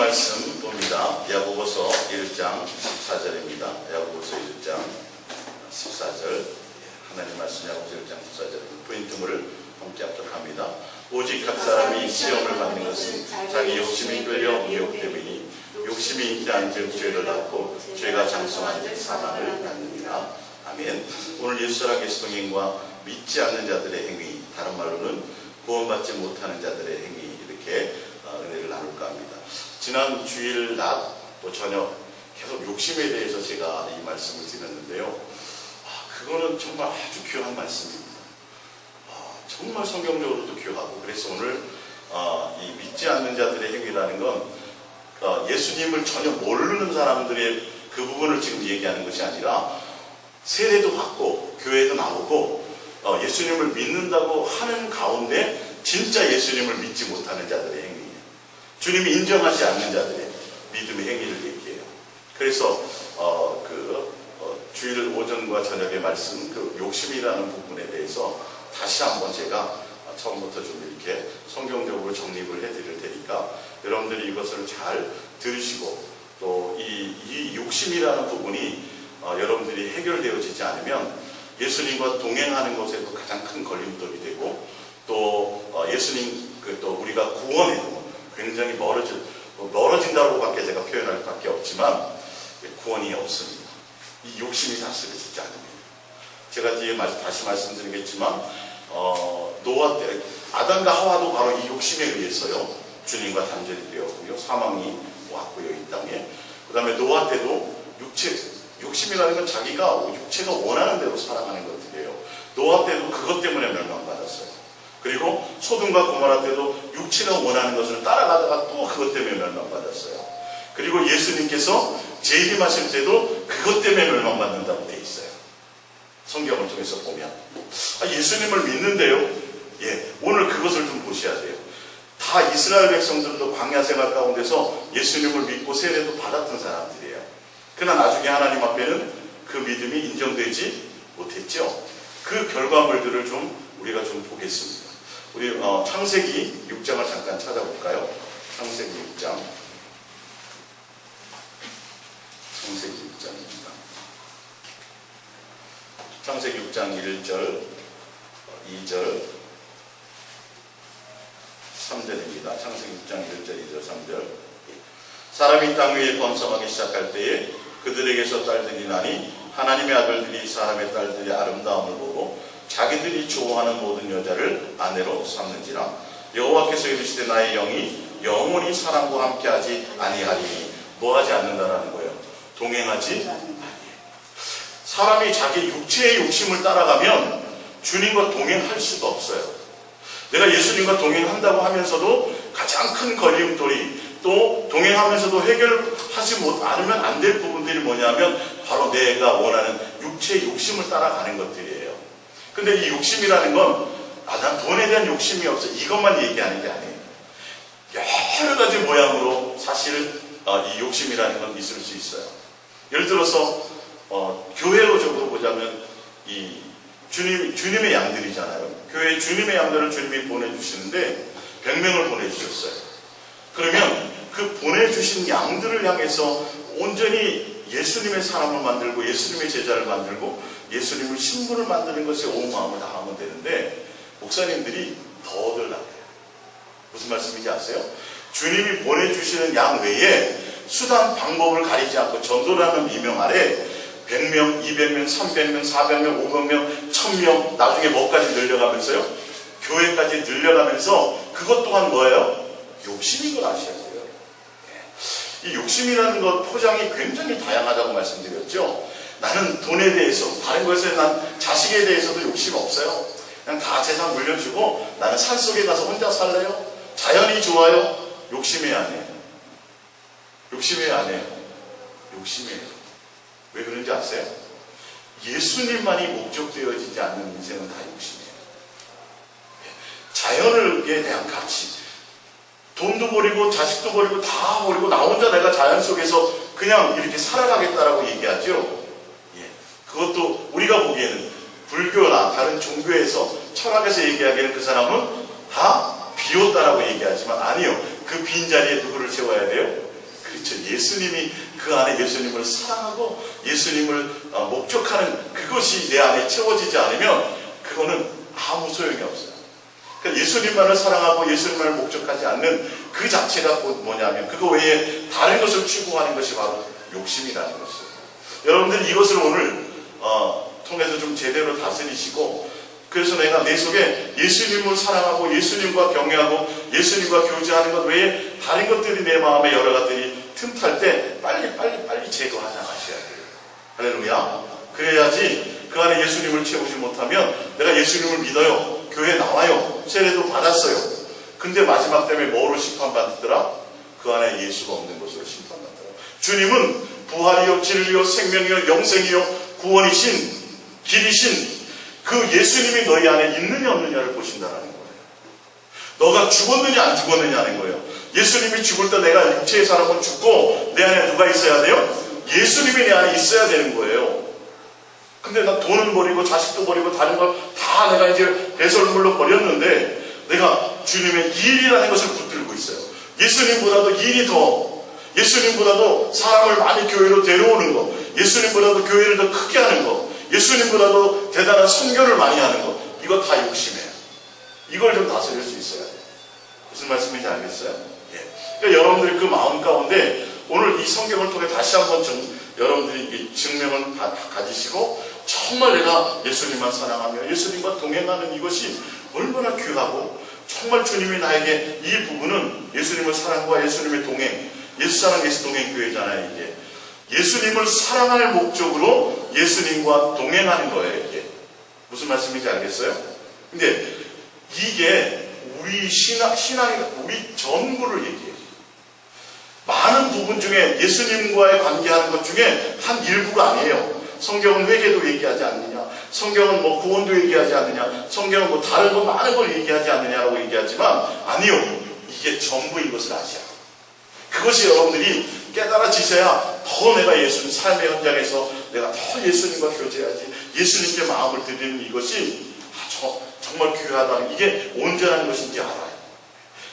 말씀 봅니다. 야고보서 1장 14절입니다. 야고보서 1장 14절. 하나님 말씀 야고보서 1장 14절. 포인트물을 함께 합독합니다. 오직 각 사람이 시험을 받는 것은 자기 욕심이 끌려 미혹됨이니 욕심이 있지 않은즉 죄를 낳고 죄가 장성한즉 사망을 낳느니라. 아멘. 오늘 예수라 계시동행과 믿지 않는 자들의 행위, 다른 말로는 구원받지 못하는 자들의 행위, 이렇게 은혜를 나눌까 합니다. 지난 주일 낮 또 저녁 계속 욕심에 대해서 제가 이 말씀을 드렸는데요. 그거는 정말 아주 귀한 말씀입니다. 정말 성경적으로도 귀하고, 그래서 오늘 이 믿지 않는 자들의 행위라는 건 예수님을 전혀 모르는 사람들의 그 부분을 지금 얘기하는 것이 아니라 세례도 받고 교회도 나오고 예수님을 믿는다고 하는 가운데 진짜 예수님을 믿지 못하는 자들의 행위예요. 주님이 인정하지 않는 자들의 믿음의 행위를 얘기해요. 그래서 주일 오전과 저녁의 말씀, 그 욕심이라는 부분에 대해서 다시 한번 제가 처음부터 좀 이렇게 성경적으로 정립을 해드릴 테니까 여러분들이 이것을 잘 들으시고, 또 이 욕심이라는 부분이 여러분들이 해결되어지지 않으면 예수님과 동행하는 것에도 가장 큰 걸림돌이 되고, 또 예수님 또 우리가 구원에도 굉장히 멀어진다고밖에 제가 표현할 밖에 없지만 구원이 없습니다. 이 욕심이 다스려지지 않으면. 제가 뒤에 다시 말씀드리겠지만 노아 때 아담과 하와도 바로 이 욕심에 의해서요 주님과 단절이 되었고요, 사망이 왔고요 이 땅에. 그 다음에 노아 때도 욕심이라는 건 자기가 육체가 원하는 대로 살아가는 것들이에요. 노아 때도 그것 때문에 멸망받았어요. 그리고 소돔과 고모라 때도 육체가 원하는 것을 따라가다가 또 그것 때문에 멸망받았어요. 그리고 예수님께서 재림하실 때도 그것 때문에 멸망받는다고 돼 있어요. 성경을 통해서 보면. 예수님을 믿는데요. 오늘 그것을 좀 보셔야 돼요. 다 이스라엘 백성들도 광야 생활 가운데서 예수님을 믿고 세례도 받았던 사람들이에요. 그러나 나중에 하나님 앞에는 그 믿음이 인정되지 못했죠. 그 결과물들을 우리가 좀 보겠습니다. 우리 창세기 6장을 잠깐 찾아볼까요? 창세기 6장. 창세기 6장입니다. 창세기 6장 1절, 2절, 3절입니다. 창세기 6장 1절, 2절, 3절. 사람이 땅 위에 번성하기 시작할 때에 그들에게서 딸들이 나니 하나님의 아들들이 사람의 딸들의 아름다움을 보고 자기들이 좋아하는 모든 여자를 아내로 삼는지라. 여호와께서 이르시되 나의 영이 영원히 사람과 함께하지 아니하리니. 뭐하지 않는다라는 거예요? 동행하지 아니에요. 사람이 자기 육체의 욕심을 따라가면 주님과 동행할 수가 없어요. 내가 예수님과 동행한다고 하면서도 가장 큰 걸림돌이, 또 동행하면서도 해결하지 않으면 안 될 부분들이 뭐냐면 바로 내가 원하는 육체의 욕심을 따라가는 것들이에요. 근데 이 욕심이라는 건 난 돈에 대한 욕심이 없어, 이것만 얘기하는 게 아니에요. 여러 가지 모양으로 사실 이 욕심이라는 건 있을 수 있어요. 예를 들어서 교회로적으로 보자면 이 주님의 양들이잖아요. 교회 주님의 양들을 주님이 보내주시는데 100명을 보내주셨어요. 그러면 그 보내주신 양들을 향해서 온전히 예수님의 사람을 만들고 예수님의 제자를 만들고 예수님을 신부를 만드는 것에 온 마음을 다하면 되는데, 목사님들이 더 달라요. 무슨 말씀인지 아세요? 주님이 보내주시는 양 외에 수단 방법을 가리지 않고 전도라는 미명 아래 100명, 200명, 300명, 400명, 500명, 1000명, 나중에 뭐까지 늘려가면서요? 교회까지 늘려가면서 그것 또한 뭐예요? 욕심인 걸 아셔야 돼요. 이 욕심이라는 것 포장이 굉장히 다양하다고 말씀드렸죠. 나는 돈에 대해서, 다른 것에 난 자식에 대해서도 욕심 없어요. 그냥 다 재산 물려주고 나는 산속에 가서 혼자 살래요. 자연이 좋아요. 욕심해야 안 해요. 욕심해야 안 해요. 욕심해요. 왜 그런지 아세요? 예수님만이 목적되어지지 않는 인생은 다 욕심이에요. 자연에 대한 가치, 돈도 버리고 자식도 버리고 다 버리고 나 혼자 내가 자연 속에서 그냥 이렇게 살아가겠다라고 얘기하죠. 그것도 우리가 보기에는 불교나 다른 종교에서 철학에서 얘기하기에는 그 사람은 다 비웠다라고 얘기하지만 아니요. 그 빈자리에 누구를 채워야 돼요? 그렇죠. 예수님이 그 안에 예수님을 사랑하고 예수님을 목적하는 그것이 내 안에 채워지지 않으면 그거는 아무 소용이 없어요. 그러니까 예수님만을 사랑하고 예수님만을 목적하지 않는 그 자체가 곧 뭐냐면 그거 외에 다른 것을 추구하는 것이 바로 욕심이라는 것이에요. 여러분들이 이것을 오늘 통해서 좀 제대로 다스리시고, 그래서 내가 내 속에 예수님을 사랑하고 예수님과 경외하고 예수님과 교제하는 것 외에 다른 것들이 내 마음에 여러 가지들이 틈탈 때 빨리 제거하지 않으셔야 돼요. 할렐루야. 그래야지 그 안에 예수님을 채우지 못하면 내가 예수님을 믿어요, 교회 나와요, 세례도 받았어요. 근데 마지막 때문에 뭐로 심판받더라? 그 안에 예수가 없는 것으로 심판받더라. 주님은 부활이요 진리요 생명이요 영생이요 구원이신 길이신 그 예수님이 너희 안에 있느냐 없느냐를 보신다는 거예요. 너가 죽었느냐 안 죽었느냐는 거예요. 예수님이 죽을 때 내가 육체의 사람은 죽고 내 안에 누가 있어야 돼요? 예수님이 내 안에 있어야 되는 거예요. 근데 나 돈은 버리고 자식도 버리고 다른 걸 다 내가 이제 배설물로 버렸는데 내가 주님의 일이라는 것을 붙들고 있어요. 예수님보다도 일이 더, 예수님보다도 사람을 많이 교회로 데려오는 거, 예수님보다도 교회를 더 크게 하는 거, 예수님보다도 대단한 선교를 많이 하는 거, 이거 다 욕심이에요. 이걸 좀 다스릴 수 있어야 돼요. 무슨 말씀인지 알겠어요? 예. 그러니까 여러분들이 그 마음 가운데 오늘 이 성경을 통해 다시 한번 여러분들이 이 증명을 가지시고 정말 내가 예수님만 사랑하며 예수님과 동행하는 이것이 얼마나 귀하고 정말 주님이 나에게 이 부분은 예수님의 사랑과 예수님의 동행, 예수 사랑 예수 동행 교회잖아요. 이게 예수님을 사랑할 목적으로 예수님과 동행하는 거예요. 이게 무슨 말씀인지 알겠어요? 근데 이게 우리 신앙이 우리 전부를 얘기해요. 많은 부분 중에 예수님과의 관계하는 것 중에 한 일부가 아니에요. 성경은 회개도 얘기하지 않느냐, 성경은 뭐 구원도 얘기하지 않느냐, 성경은 뭐 다른 거 많은 걸 얘기하지 않느냐라고 얘기하지만 아니요, 이게 전부인 것을 아셔야 돼요. 그것이 여러분들이 깨달아지셔야 더 내가 예수님 삶의 현장에서 내가 더 예수님과 교제해야지, 예수님께 마음을 드리는 이것이 정말 귀하다는, 이게 온전한 것인지 알아요.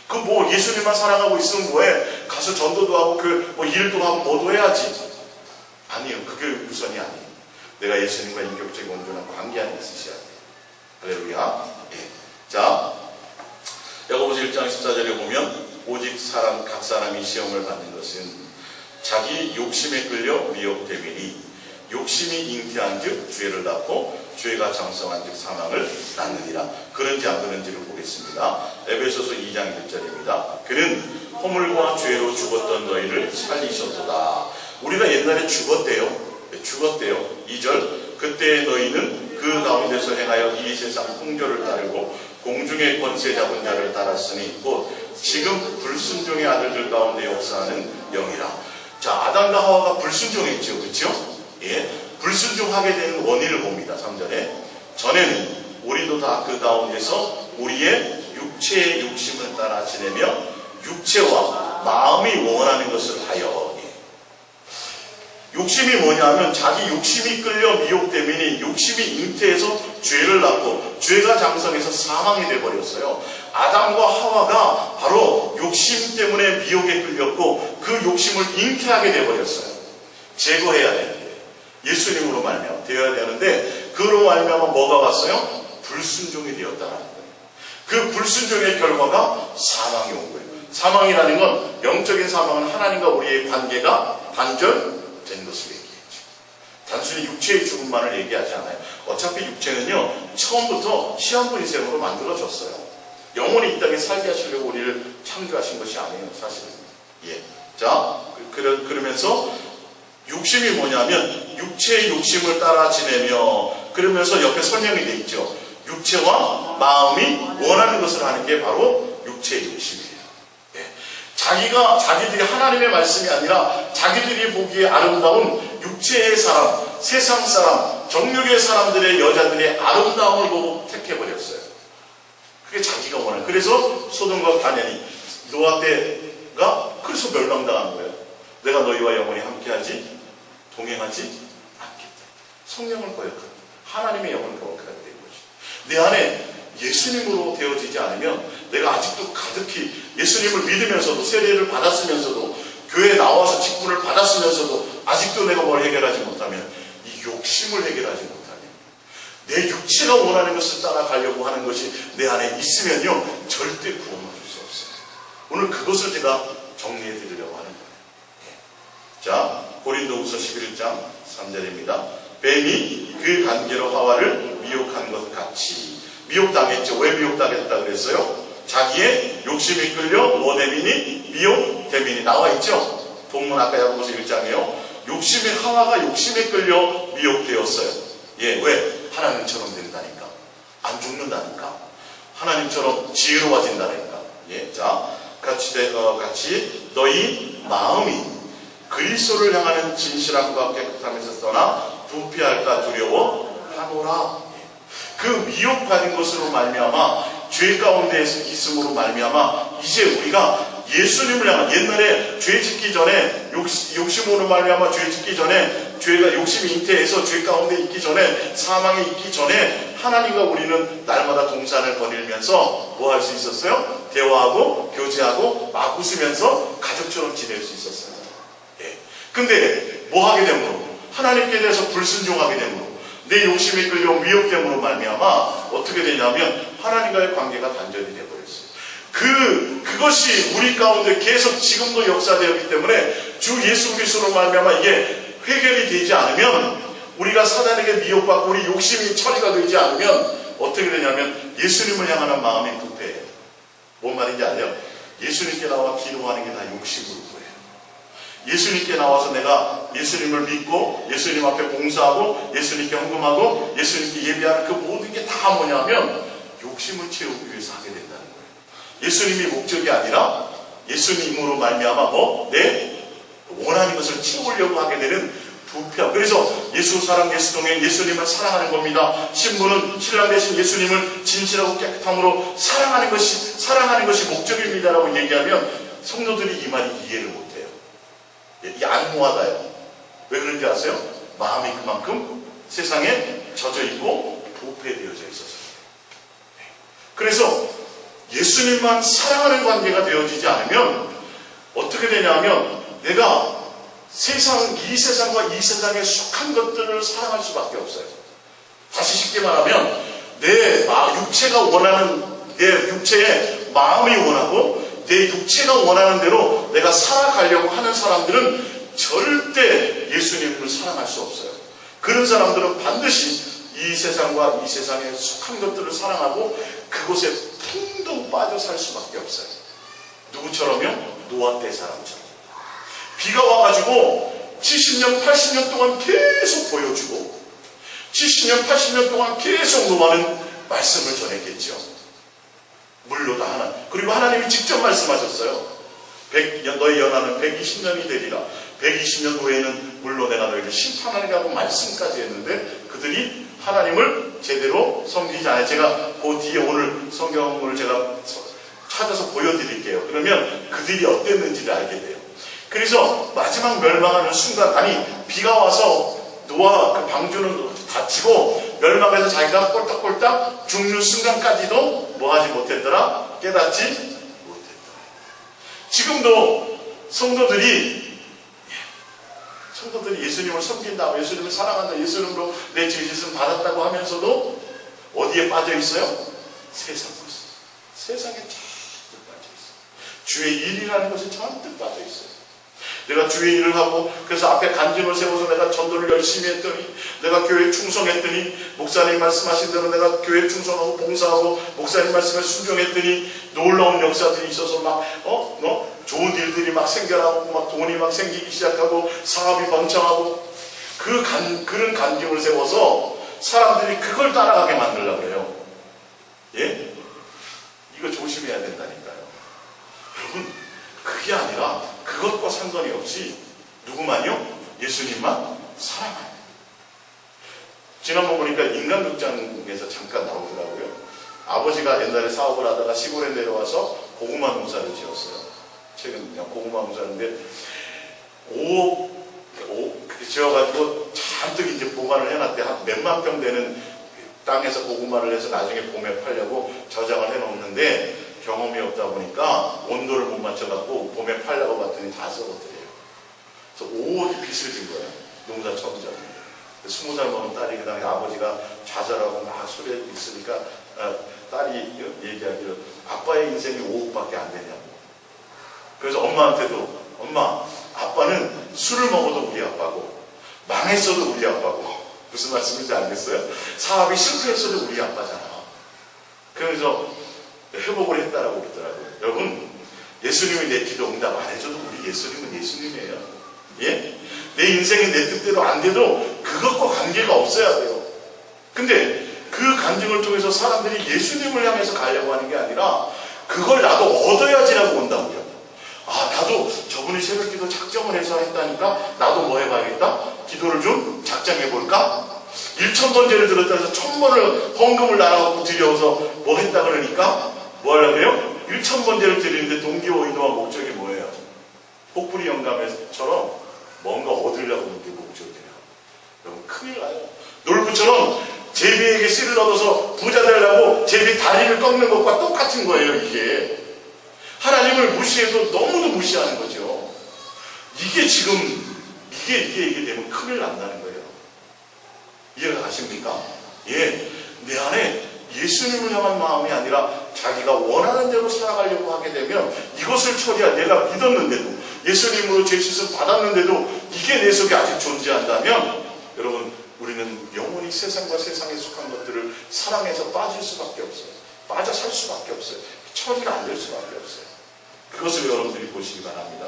그 뭐 예수님만 사랑하고 있으면 뭐해? 가서 전도도 하고 뭐 일도 하고 뭐도 해야지. 아니요, 그게 우선이 아니에요. 내가 예수님과 인격적인 온전한 관계 안에 있으셔야 돼요. 할렐루야. 예. 자, 야고보서 1장 14절에 보면 오직 각 사람이 시험을 받는 것은 자기 욕심에 끌려 미혹됨이니 욕심이 잉태한즉 죄를 낳고 죄가 장성한즉 사망을 낳느니라. 그런지 안 그런지를 보겠습니다. 에베소서 2장 1절입니다. 그는 허물과 죄로 죽었던 너희를 살리셨도다. 우리가 옛날에 죽었대요. 2절. 그때 너희는 그 가운데서 행하여 이 세상 풍조를 따르고 공중의 권세 잡은 자를 따랐으니 곧 지금 불순종의 아들들 가운데 역사하는 영이라. 자, 아담과 하와가 불순종했죠. 그렇죠? 예, 불순종하게 되는 원인을 봅니다. 3절에 전에는 우리도 다 그 가운데서 우리의 육체의 욕심을 따라 지내며 육체와 마음이 원하는 것을 하여. 욕심이 뭐냐면 자기 욕심이 끌려 미혹되면이 욕심이 잉태해서 죄를 낳고 죄가 장성해서 사망이 되어버렸어요. 아담과 하와가 바로 욕심 때문에 미혹에 끌렸고 그 욕심을 잉태하게 되어버렸어요. 제거해야 되는데 예수님으로 말미암아 되어야 되는데 그로 말미암아 뭐가 왔어요? 불순종이 되었다는 거예요. 그 불순종의 결과가 사망이 온 거예요. 사망이라는 건 영적인 사망은 하나님과 우리의 관계가 단절된 것을 얘기했죠. 단순히 육체의 죽음만을 얘기하지 않아요. 어차피 육체는요 처음부터 시한분이생으로 만들어졌어요. 영원히 이 땅에 살게 하시려고 우리를 창조하신 것이 아니에요. 사실은. 예. 자, 그러면서 욕심이 뭐냐면 육체의 욕심을 따라 지내며, 그러면서 옆에 설명이 돼 있죠. 육체와 마음이 원하는 것을 하는 게 바로 육체의 욕심이에요. 예. 자기들이 하나님의 말씀이 아니라 자기들이 보기에 아름다운 육체의 사람, 세상 사람, 정욕의 사람들의 여자들의 아름다움을 보고 택해버렸어요. 그게 자기가 원하는. 그래서 소돔과 가냐니 노아 때가 그래서 멸망당한 거예요. 내가 너희와 영원히 함께하지 동행하지 않겠다. 성령을 거역하고 하나님의 영을 거역하게 된 것이죠. 내 안에 예수님으로 되어지지 않으면 내가 아직도 가득히 예수님을 믿으면서도 세례를 받았으면서도 교회에 나와서 직분을 받았으면서도 아직도 내가 뭘 해결하지 못하면, 이 욕심을 해결하지 못하면, 내 육체가 원하는 것을 따라가려고 하는 것이 내 안에 있으면요, 절대 구원을 줄 수 없어요. 오늘 그것을 제가 정리해 드리려고 하는 거예요. 자, 고린도후서 11장 3절입니다. 뱀이 그 관계로 하와를 미혹한 것 같이. 미혹당했죠. 왜 미혹당했다 그랬어요? 자기의 욕심이 끌려 모데민이 미혹되민이 나와 있죠. 본문 아까 야고보서 1장에요. 하와가 욕심에 끌려 미혹되었어요. 예, 왜? 하나님처럼 된다니까. 안 죽는다니까. 하나님처럼 지혜로워진다니까. 예, 자, 같이 너희 마음이 그리스도를 향하는 진실함과 깨끗함에서 떠나 부패할까 두려워하노라. 그 미혹받은 것으로 말미암아 죄 가운데 있음으로 말미암아 이제 우리가 예수님을 향한, 옛날에 죄 짓기 전에 욕심으로 말미암아 죄 짓기 전에 죄가 욕심이 잉태해서 죄 가운데 있기 전에, 사망에 있기 전에 하나님과 우리는 날마다 동산을 거닐면서 뭐 할 수 있었어요? 대화하고 교제하고 막 웃으면서 가족처럼 지낼 수 있었어요. 예. 근데 뭐 하게 되므로, 하나님께 대해서 불순종하게 되므로, 내 욕심에 끌려 미혹됨으로 말미암아 어떻게 되냐면 하나님과의 관계가 단절이 되어버렸어요. 그것이 우리 가운데 계속 지금도 역사되었기 때문에 주 예수 그리스도로 말미암아 이게 해결이 되지 않으면, 우리가 사단에게 미혹받고 우리 욕심이 처리가 되지 않으면 어떻게 되냐면 예수님을 향하는 마음이 부패해요. 뭔 말인지 알죠? 예수님께 나와 기도하는 게 다 욕심으로 보여요. 예수님께 나와서 내가 예수님을 믿고 예수님 앞에 봉사하고 예수님께 헌금하고 예수님께 예배하는 그 모든 게 다 뭐냐면 욕심을 채우기 위해서 하게 된다는 거예요. 예수님이 목적이 아니라 예수님으로 말미암아 내 원하는 것을 채우려고 하게 되는 부패함. 그래서 예수 사랑 예수 동행, 예수님을 사랑하는 겁니다. 신부는 신랑 대신 예수님을 진실하고 깨끗함으로 사랑하는 것이 목적입니다라고 얘기하면 성도들이 이 말이 이해를 못해요. 이게 안무하다요. 왜 그런지 아세요? 마음이 그만큼 세상에 젖어 있고 부패되어져 있어서. 그래서 예수님만 사랑하는 관계가 되어지지 않으면 어떻게 되냐면 내가 이 세상과 이 세상에 속한 것들을 사랑할 수밖에 없어요. 다시 쉽게 말하면 내 육체가 원하는, 내 육체의 마음이 원하고 내 육체가 원하는 대로 내가 살아가려고 하는 사람들은 절대 예수님을 사랑할 수 없어요. 그런 사람들은 반드시 이 세상과 이 세상에 속한 것들을 사랑하고 그곳에 풍덩 빠져 살 수밖에 없어요. 누구처럼요? 노아 때 사람처럼. 비가 와가지고 70년, 80년 동안 계속 보여주고 70년, 80년 동안 계속 노아는 말씀을 전했겠죠. 물로다 하나. 그리고 하나님이 직접 말씀하셨어요. 너희 연하는 120년이 되리라. 120년 후에는 물로 내가 너희를 심판하리라고 말씀까지 했는데 그들이 하나님을 제대로 섬기지 않아요. 제가 그 뒤에 오늘 성경을 제가 찾아서 보여드릴게요. 그러면 그들이 어땠는지를 알게 돼요. 그래서 마지막 멸망하는 순간, 비가 와서 노아 그 방주는 닫히고 멸망해서 자기가 꼴딱꼴딱 죽는 순간까지도 뭐하지 못했더라? 깨닫지 못했더라. 지금도 성도들이 예수님을 섬긴다고, 예수님을 사랑한다, 예수님으로 내 죄짓음 받았다고 하면서도 어디에 빠져 있어요? 세상에 잔뜩 빠져 있어요. 주의 일이라는 것에 잔뜩 빠져 있어요. 내가 주의 일을 하고 그래서 앞에 간증을 세워서 내가 전도를 열심히 했더니, 내가 교회에 충성했더니, 목사님 말씀하신 대로 내가 교회에 충성하고 봉사하고 목사님 말씀에 순종했더니 놀라운 역사들이 있어서 좋은 일들이 막 생겨나고 막 돈이 막 생기기 시작하고 사업이 번창하고 그런 간증을 세워서 사람들이 그걸 따라가게 만들려고 그래요. 예? 이거 조심해야 된다니까요. 여러분, 그게 아니라 그것과 상관이 없이 누구만요? 예수님만 사랑하는. 지난번 보니까 인간극장에서 잠깐 나오더라고요. 아버지가 옛날에 사업을 하다가 시골에 내려와서 고구마 농사를 지었어요. 최근 그냥 고구마 농사인데 5억 지어가지고 잔뜩 이제 보관을 해놨대. 한 몇만 평 되는 땅에서 고구마를 해서 나중에 봄에 팔려고 저장을 해놓는데 경험이 없다 보니까 온도를 못 맞춰갖고 봄에 팔려고 봤더니 다 썩어뜨려요. 그래서 5억이 빚을 진 거예요. 농사 처음 잡는. 20살 먹은 딸이 그 다음에 아버지가 좌절하고 막 술에 있으니까 딸이 얘기하기를 아빠의 인생이 5억밖에 안 되냐고. 그래서 엄마한테도 엄마, 아빠는 술을 먹어도 우리 아빠고 망했어도 우리 아빠고. 무슨 말씀인지 알겠어요? 사업이 실패했어도 우리 아빠잖아. 그래서 회복을 했다라고 그러더라고요. 여러분, 예수님이 내 기도 응답 안 해줘도 우리 예수님은 예수님이에요. 예? 내 인생이 내 뜻대로 안 돼도 그것과 관계가 없어야 돼요. 근데 그 간증을 통해서 사람들이 예수님을 향해서 가려고 하는 게 아니라 그걸 나도 얻어야지라고 온다고요. 아, 나도 저분이 새벽기도 작정을 해서 했다니까 나도 뭐 해봐야겠다? 기도를 좀 작정해볼까? 1000번제를 들었다 해서 1000번을 헌금을 나눠갖고 드려서 뭐 했다 그러니까 뭐 하려고요? 1000번제를 드리는데 동기와 의도와 목적이 뭐예요? 폭풀이 영감처럼 뭔가 얻으려고 하는 게 목적이에요. 여러분 큰일 나요. 놀부처럼 제비에게 씨를 얻어서 부자 되려고 제비 다리를 꺾는 것과 똑같은 거예요. 이게 하나님을 무시해서 너무도 무시하는 거죠. 이게 지금 이게 되면 큰일 난다는 거예요. 이해가 가십니까? 예, 내 안에 예수님을 향한 마음이 아니라 자기가 원하는 대로 살아가려고 하게 되면 이것을 처리할 내가 믿었는데도 예수님으로 죄 씻음 받았는데도 이게 내 속에 아직 존재한다면 여러분 우리는 영원히 세상과 세상에 속한 것들을 사랑해서 빠질 수밖에 없어요. 빠져 살 수밖에 없어요. 처리가 안 될 수밖에 없어요. 그것을 여러분들이 보시기 바랍니다.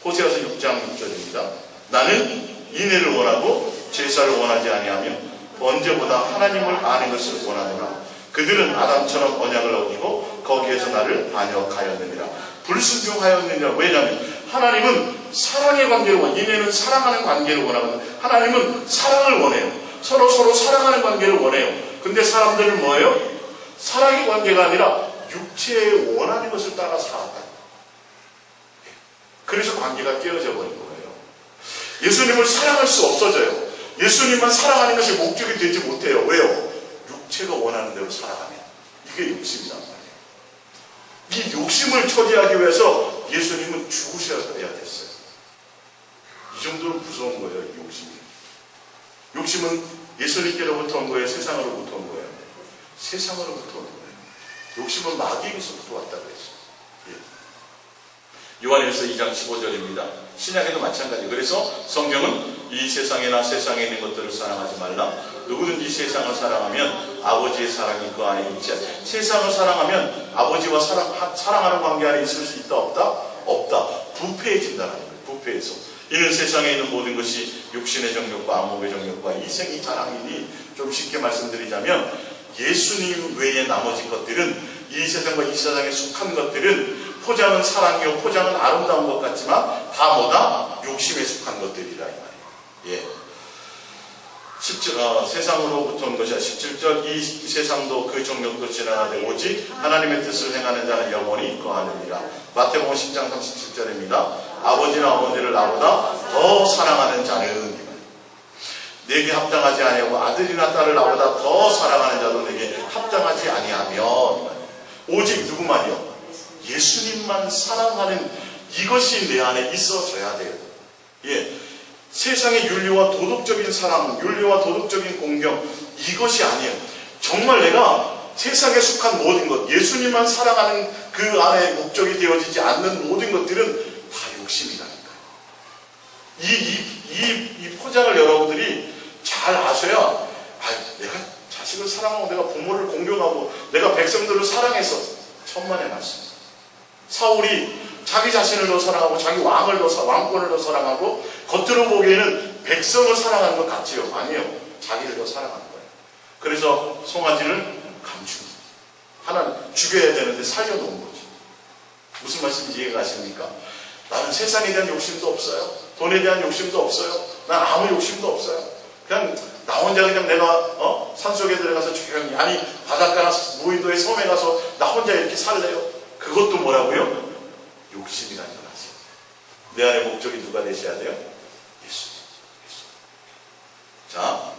호세아서 6장 6절입니다. 나는 인애를 원하고 제사를 원하지 아니하며 언제보다 하나님을 아는 것을 원하노라. 그들은 아담처럼 언약을 어기고 거기에서 나를 반역하였느니라. 불순종하였느니라. 왜냐하면 하나님은 사랑의 관계를 원해요. 인애는 사랑하는 관계를 원하거든요. 하나님은 사랑을 원해요. 서로 사랑하는 관계를 원해요. 근데 사람들은 뭐예요? 사랑의 관계가 아니라 육체에 원하는 것을 따라 살았다. 그래서 관계가 깨어져 버린 거예요. 예수님을 사랑할 수 없어져요. 예수님만 사랑하는 것이 목적이 되지 못해요. 왜요? 육체가 원하는 대로 살아가면. 이게 욕심이란 말이에요. 이 욕심을 처리하기 위해서 예수님은 죽으셔야 됐어요. 이 정도로 무서운 거예요. 이 욕심이. 욕심은 예수님께로부터 온 거예요? 세상으로부터 온 거예요? 세상으로부터 온 거예요. 욕심은 마귀에게서부터 왔다 그랬어요. 요한일서 2장 15절입니다. 신약에도 마찬가지. 그래서 성경은 이 세상에나 세상에 있는 것들을 사랑하지 말라. 누구든지 세상을 사랑하면 아버지의 사랑이 그 안에 있지 않다. 세상을 사랑하면 아버지와 사랑하는 관계 안에 있을 수 있다 없다? 없다. 부패해진다는 거예요. 부패해서. 이는 세상에 있는 모든 것이 육신의 정욕과 안목의 정욕과 이생이 자랑이니 좀 쉽게 말씀드리자면 예수님 외의 나머지 것들은 이 세상과 이 세상에 속한 것들은 포장은 사랑이요 포장은 아름다운 것 같지만 다 뭐다? 욕심에 속한 것들이라 이 말이에요. 예. 세상으로부터 온 것이야. 17절 이 세상도 그 정욕도 지나가되 오직 하나님의 뜻을 행하는 자는 영원히 거하느니라. 마태복음 10장 37절입니다. 아버지나 어머니를 나보다 더 사랑하는 자는 내게 합당하지 아니하고 아들이나 딸을 나보다 더 사랑하는 자도 내게 합당하지 아니하면 오직 누구만이요? 예수님만 사랑하는 이것이 내 안에 있어져야 돼요. 예. 세상의 윤리와 도덕적인 사랑, 윤리와 도덕적인 공경 이것이 아니에요. 정말 내가 세상에 속한 모든 것, 예수님만 사랑하는 그 안에 목적이 되어지지 않는 모든 것들은 다 욕심이라니까요. 이 포장을 여러분들이 잘 아셔야 내가 자식을 사랑하고 내가 부모를 공경하고 내가 백성들을 사랑해서 천만의 말씀. 사울이 자기 자신을 더 사랑하고 자기 왕권을 더 사랑하고 겉으로 보기에는 백성을 사랑하는 것 같지요. 아니에요. 자기를 더 사랑하는 거예요. 그래서 송아지를 감춥니다. 하나는 죽여야 되는데 살려놓은 거지. 무슨 말씀인지 이해가 가십니까? 나는 세상에 대한 욕심도 없어요. 돈에 대한 욕심도 없어요. 난 아무 욕심도 없어요. 그냥 나 혼자 그냥 내가 산속에 들어가서 조용히 아니 바닷가나 무인도의 섬에 가서 나 혼자 이렇게 살래요. 그것도 뭐라고요? 욕심이라는 걸 아세요. 내 안의 목적이 누가 되셔야 돼요? 예수. 자,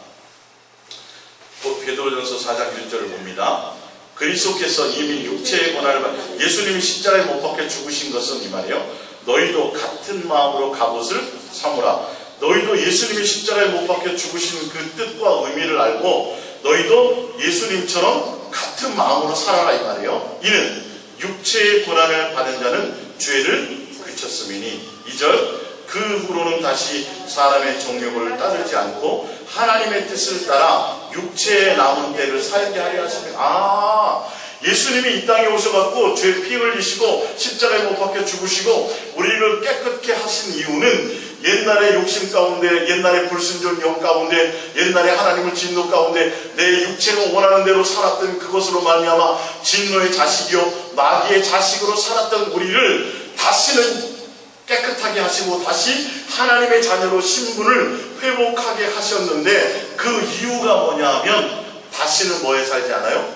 베드로전서 4장 1절을 봅니다. 그리스도께서 이미 육체의 고난을 예수님이 십자가에 못 박혀 죽으신 것은 이 말이에요. 너희도 같은 마음으로 갑옷을 삼으라. 너희도 예수님이 십자가에 못 박혀 죽으신 그 뜻과 의미를 알고 너희도 예수님처럼 같은 마음으로 살아라 이 말이에요. 이는 육체의 고난을 받은 자는 죄를 그쳤음이니 2절 그 후로는 다시 사람의 정욕을 따르지 않고 하나님의 뜻을 따라 육체에 남은 때를 살게 하려 하시며 예수님이 이 땅에 오셔갖고 죄 피 흘리시고 십자가에 못 박혀 죽으시고 우리를 깨끗게 하신 이유는 옛날의 욕심 가운데, 옛날의 불순종 영 가운데, 옛날에 하나님을 진노 가운데 내 육체가 원하는 대로 살았던 그것으로 말미암아 진노의 자식이요 마귀의 자식으로 살았던 우리를 다시는 깨끗하게 하시고 다시 하나님의 자녀로 신분을 회복하게 하셨는데 그 이유가 뭐냐 하면 다시는 뭐에 살지 않아요?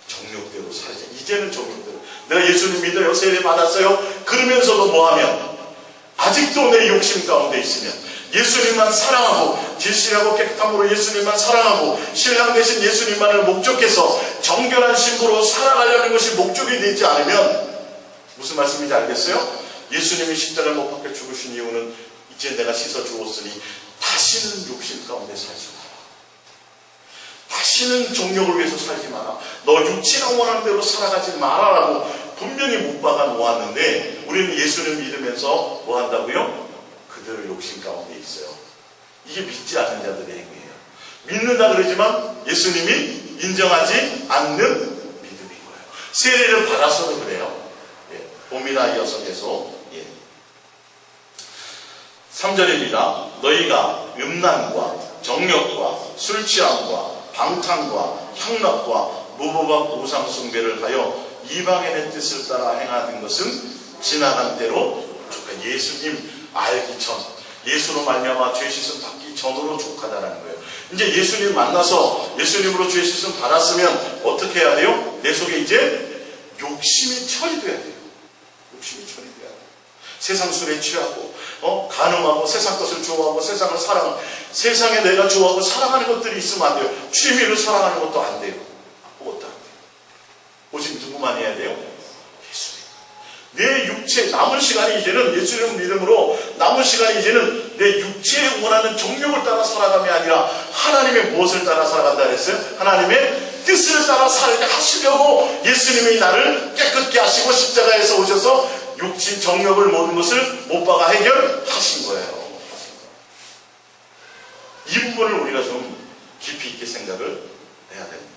정욕대로 살지. 이제는 정욕대로. 내가 예수님 믿어요. 세례 받았어요. 그러면서도 뭐하면 아직도 내 욕심 가운데 있으면 예수님만 사랑하고 진실하고 깨끗함으로 예수님만 사랑하고 신랑 대신 예수님만을 목적해서 정결한 신부로 살아가려는 것이 목적이 되지 않으면 무슨 말씀인지 알겠어요? 예수님이 십자가를 못 박혀 죽으신 이유는 이제 내가 씻어 주었으니 다시는 욕심 가운데 살지 마라. 다시는 정욕을 위해서 살지 마라. 너 육체가 원하는 대로 살아가지 마라라고 분명히 못 박아 놓았는데 우리는 예수를 믿으면서 뭐 한다고요? 그들의 욕심 가운데 있어요. 이게 믿지 않는 자들의 행위예요. 믿는다 그러지만 예수님이 인정하지 않는 믿음인 거예요. 세례를 받았어도 그래요. 봄이나 이어서 계속 3절입니다. 너희가 음란과 정욕과 술취함과 방탕과 향락과 무보박 우상 숭배를 하여 이방인의 뜻을 따라 행하는 것은 지나간 때로 족하. 예수님 알기 전, 예수로 말미암아 죄 씻음 받기 전으로 족하다라는 거예요. 이제 예수님 만나서 예수님으로 죄 씻음 받았으면 어떻게 해야 돼요? 내 속에 이제 욕심이 처리돼야 돼요. 욕심이 처리돼야 돼요. 세상 술에 취하고 간음하고 세상 것을 좋아하고 세상을 사랑하고 세상에 내가 좋아하고 사랑하는 것들이 있으면 안 돼요. 취미를 사랑하는 것도 안 돼요. 아무것도 안 돼요. 오직 누구만 해야 돼요? 예수님. 내 육체 남은 시간이 이제는 예수님 믿음으로 남은 시간이 이제는 내 육체에 원하는 정욕을 따라 살아감이 아니라 하나님의 무엇을 따라 살아간다 그랬어요? 하나님의 뜻을 따라 살게 하시려고 예수님이 나를 깨끗게 하시고 십자가에서 오셔서 육신 정욕을 모든 것을 못 박아 해결하신 거예요. 이 부분을 우리가 좀 깊이 있게 생각을 해야 됩니다.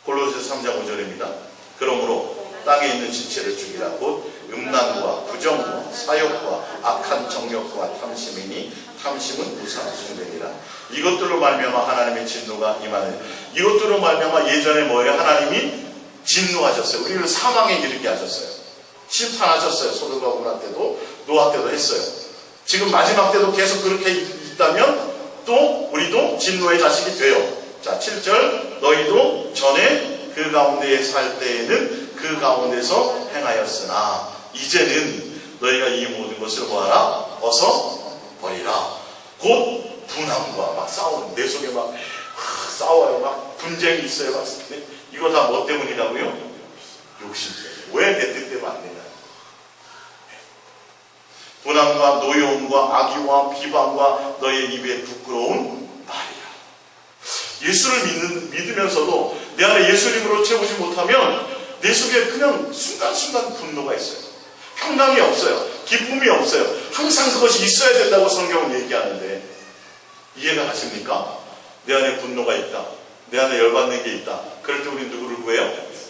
골로새서 3장 5절입니다. 그러므로 땅에 있는 지체를 죽이라. 곧 음란과 부정과 사욕과 악한 정욕과 탐심이니 탐심은 우상 숭배니라. 이것들로 말미암아 하나님의 진노가 임하는. 이것들로 말미암아 예전에 뭐예요? 하나님이 진노하셨어요. 우리를 사망에 이르게 하셨어요. 심판하셨어요. 소돔과 고모라 때도 노아 때도 했어요. 지금 마지막 때도 계속 그렇게 있다면 또 우리도 진노의 자식이 돼요. 자, 7절 너희도 전에 그 가운데에 살 때에는 그 가운데서 행하였으나 이제는 너희가 이 모든 것을 뭐하라? 어서 버리라. 곧 분함과 막 싸우는, 내 속에 막 싸워요. 막 분쟁이 있어요. 막 이거 다 뭐 때문이라고요? 욕심 때문에. 왜 내 뜻대로 안 되냐? 분함과 노여움과 악의와 비방과 너의 입에 부끄러운 말이야. 예수를 믿으면서도 내 안에 예수님으로 채우지 못하면 내 속에 그냥 순간순간 분노가 있어요. 평강이 없어요. 기쁨이 없어요. 항상 그것이 있어야 된다고 성경은 얘기하는데 이해가 가십니까? 내 안에 분노가 있다. 내 안에 열받는 게 있다. 그럴 때 우리는 누구를 구해요?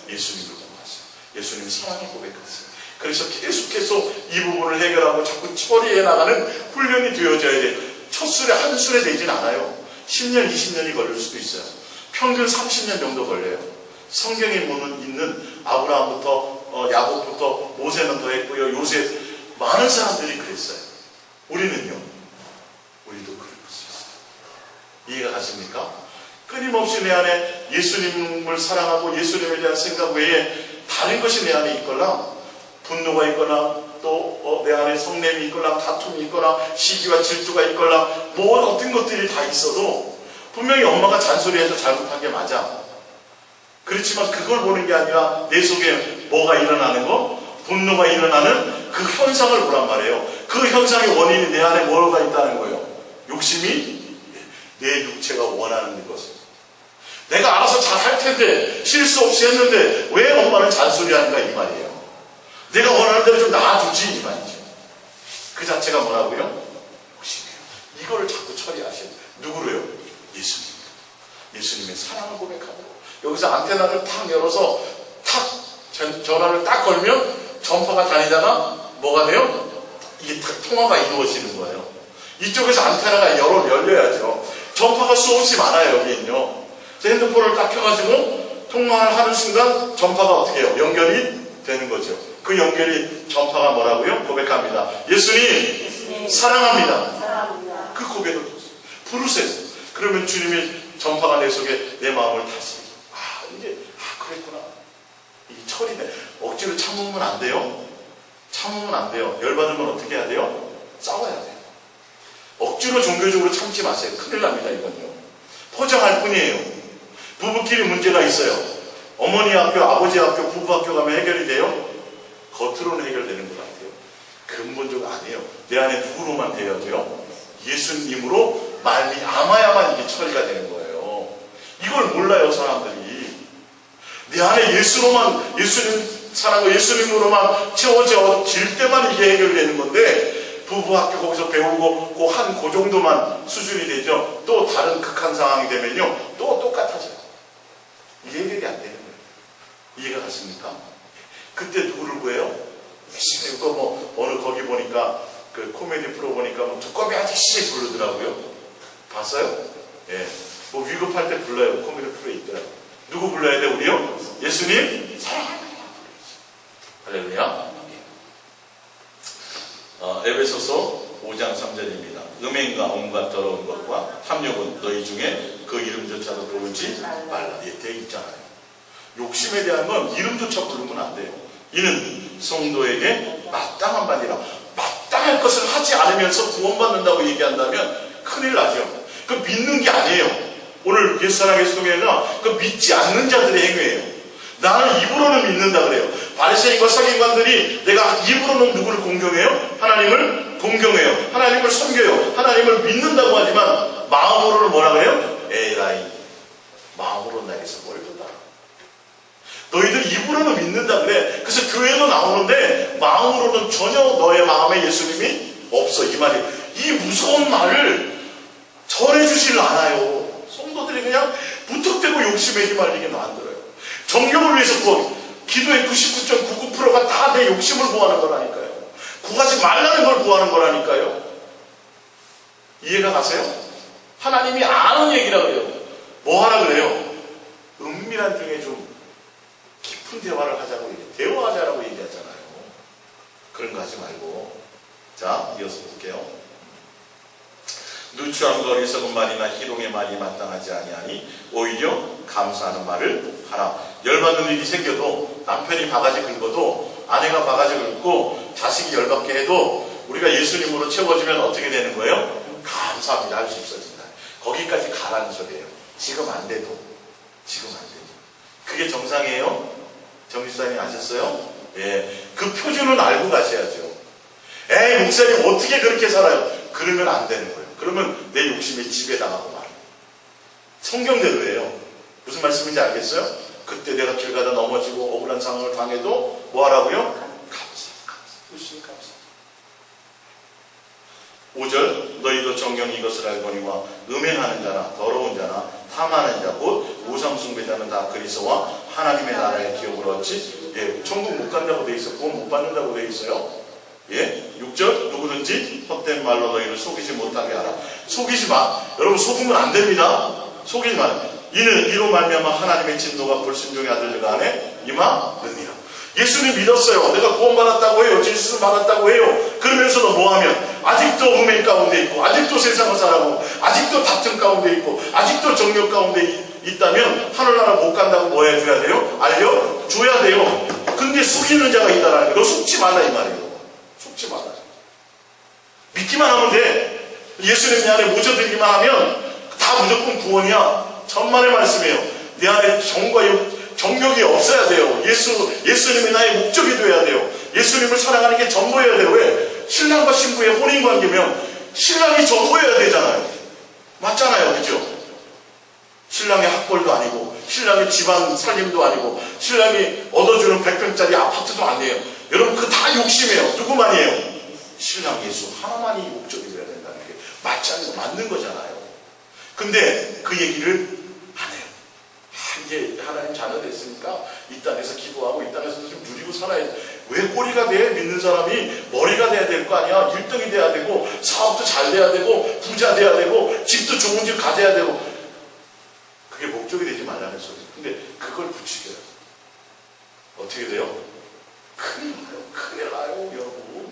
예수님을 구하세요. 예수님 사랑을 고백하세요. 그래서 계속해서 이 부분을 해결하고 자꾸 처리해 나가는 훈련이 되어져야 돼요. 첫 술에 한 술에 되진 않아요. 10년, 20년이 걸릴 수도 있어요. 평균 30년 정도 걸려요. 성경에 보면 있는 아브라함부터 야곱부터 모세는 더 했고요. 요셉 많은 사람들이 그랬어요. 우리는요. 우리도 그럴 수 있어요. 이해가 가십니까? 끊임없이 내 안에 예수님을 사랑하고 예수님에 대한 생각 외에 다른 것이 내 안에 있거나 분노가 있거나 또 내 안에 성냄이 있거나 다툼이 있거나 시기와 질투가 있거나 뭐 어떤 것들이 다 있어도 분명히 엄마가 잔소리해서 잘못한 게 맞아. 그렇지만 그걸 보는 게 아니라 내 속에 뭐가 일어나는 거? 분노가 일어나는 그 현상을 보란 말이에요. 그 현상의 원인이 내 안에 뭐가 있다는 거예요? 욕심이 내 육체가 원하는 것을. 내가 알아서 잘 할 텐데, 실수 없이 했는데 왜 엄마는 잔소리하는가 이 말이에요. 내가 원하는 대로 좀 놔두지 이 말이죠. 그 자체가 뭐라고요? 욕심이에요. 이거를 자꾸 처리하셔야 돼요. 누구로요? 예수님. 예수님의 사랑을 고백하고 여기서 안테나를 탁 열어서 탁 전화를 딱 걸면 전파가 다니다가 뭐가 돼요? 이게 탁 통화가 이루어지는 거예요. 이쪽에서 안테나가 열려야죠. 전파가 수없이 많아요. 여기는요. 제 핸드폰을 딱 켜가지고 통화를 하는 순간 전파가 어떻게 해요? 연결이 되는 거죠. 그 연결이 전파가 뭐라고요? 고백합니다. 예수님 사랑합니다. 그 고백을 부르세요. 그러면 주님의 전파가 내 속에 내 마음을 다스리죠. 그랬구나. 이게 철이네. 억지로 참으면 안 돼요. 참으면 안 돼요. 열받으면 어떻게 해야 돼요? 싸워야 돼요. 억지로 종교적으로 참지 마세요. 큰일 납니다. 이건요. 포장할 뿐이에요. 부부끼리 문제가 있어요. 어머니 학교, 아버지 학교, 부부 학교 가면 해결이 돼요? 겉으로는 해결되는 것 같아요. 근본적으로 아니에요. 내 안에 누구로만 돼야 돼요? 예수님으로 말미암아야만 이게 처리가 되는 거예요. 이걸 몰라요, 사람들이. 내 안에 예수로만, 예수님 사랑과 예수님으로만 채워질 때만 이게 해결되는 건데, 부부학교 거기서 배우고 그 정도만 수준이 되죠. 또 다른 극한 상황이 되면요, 또 똑같아져요. 이게 해결이 안 되는 거예요. 이해가 갔습니까? 그때 누구를 구해요? 또 뭐 어느 거기 보니까 그 코미디 프로 보니까 뭐 두꺼비 아저씨 부르더라고요. 봤어요? 예. 뭐 위급할 때 불러요. 코미디 프로에 있더라고요. 누구 불러야 돼, 우리요? 예수님 사랑합니다. 할렐루야. 에베소서 5장 3절입니다. 음행과 온갖 더러운 것과 탐욕은 너희 중에 그 이름조차도 부르지 말라. 예, 되어 있잖아요. 욕심에 대한 건 이름조차 부르면 안 돼요. 이는 성도에게 마땅한 바니라. 마땅할 것을 하지 않으면서 구원받는다고 얘기한다면 큰일 나죠. 그 믿는 게 아니에요. 오늘 옛사랑 예수동회가 그 믿지 않는 자들의 행위예요. 나는 입으로는 믿는다 그래요. 바리새인과 서기관들이 내가 입으로는 누구를 공경해요? 하나님을 공경해요. 하나님을 섬겨요. 하나님을 믿는다고 하지만 마음으로는 뭐라 그래요? 에라이, 마음으로 나에게서 멀다. 너희들 입으로는 믿는다 그래. 그래서 교회도 나오는데 마음으로는 전혀 너의 마음에 예수님이 없어. 이 말이. 이 무서운 말을 전해주질 않아요. 성도들이 그냥 무턱대고 욕심에 휘말리게 만들어요. 정경을 위해서 기도의 99.99%가 다 내 욕심을 구하는 거라니까요. 구하지 말라는 걸 구하는 거라니까요. 이해가 가세요? 하나님이 아는 얘기라 그래요. 뭐 하라 그래요? 은밀한 중에 좀 깊은 대화를 하자고 대화하자라고 얘기하잖아요. 그런 거 하지 말고. 자, 이어서 볼게요. 누추한 거 어리석은 말이나 희롱의 말이 마땅하지 아니하니 오히려 감사하는 말을 하라. 열받는 일이 생겨도, 남편이 바가지 긁어도, 아내가 바가지 긁고 자식이 열받게 해도 우리가 예수님으로 채워지면 어떻게 되는 거예요? 감사합니다 할 수 있어진다. 거기까지 가라는 소리예요. 지금 안 돼도. 그게 정상이에요? 정지사님 아셨어요? 예. 그 표준은 알고 가셔야죠. 에이, 목사님 어떻게 그렇게 살아요? 그러면 안 되는 거예요. 그러면 내 욕심에 지배당하고 말이에요. 성경대로예요. 무슨 말씀인지 알겠어요? 그때 내가 길 가다 넘어지고 억울한 상황을 당해도 뭐 하라고요? 감사. 열심히 감사. 5절 너희도 정경이 이것을 알거니와 음행하는 자나 더러운 자나 탐하는 자 곧 우상숭배자는 다 그리스도와 하나님의 나라의 기업을 얻지. 예, 천국 못 간다고 돼 있어. 구원 못 받는다고 돼 있어요. 예, 6절 누구든지 헛된 말로 너희를 속이지 못하게 하라. 속이지 마. 여러분 속으면 안 됩니다. 속이지 마. 이는 이로 말미암아 하나님의 진노가 불순종의 아들들 안에 임하느니라. 예수님 믿었어요. 내가 구원받았다고 해요. 진실 받았다고 해요. 그러면서도 뭐하면 아직도 음행 가운데 있고, 아직도 세상을 살아가고, 아직도 다툼 가운데 있고, 아직도 정욕 가운데 있다면 하늘나라 못 간다고 뭐 해줘야 돼요? 알려줘야 돼요. 근데 속이는 자가 있다라는 거. 너 속지 말라 이 말이에요. 속지 말라. 믿기만 하면 돼. 예수님 안에 모셔드리기만 하면 다 무조건 구원이야. 천만의 말씀이에요. 내 안에 정욕이 없어야 돼요. 예수님이 나의 목적이 되어야 돼요. 예수님을 사랑하는 게 전부여야 돼요. 왜? 신랑과 신부의 혼인관계면 신랑이 전부해야 되잖아요. 맞잖아요. 그죠? 신랑의 학벌도 아니고 신랑의 집안 살림도 아니고 신랑이 얻어주는 100평짜리 아파트도 아니에요. 여러분 그거 다 욕심이에요. 누구만이에요? 신랑 예수 하나만이 목적이 되어야 된다는 게 맞는 거잖아요. 근데 그 얘기를 안 해요. 이제 하나님 자녀 됐으니까 이 땅에서 기도하고 이 땅에서 좀 누리고 살아야 돼. 왜 꼬리가 돼? 믿는 사람이 머리가 돼야 될 거 아니야. 1등이 돼야 되고 사업도 잘 돼야 되고 부자 돼야 되고 집도 좋은 집 가져야 되고. 그게 목적이 되지 말라는 소리. 근데 그걸 부추겨요. 어떻게 돼요? 큰일 나요 여러분.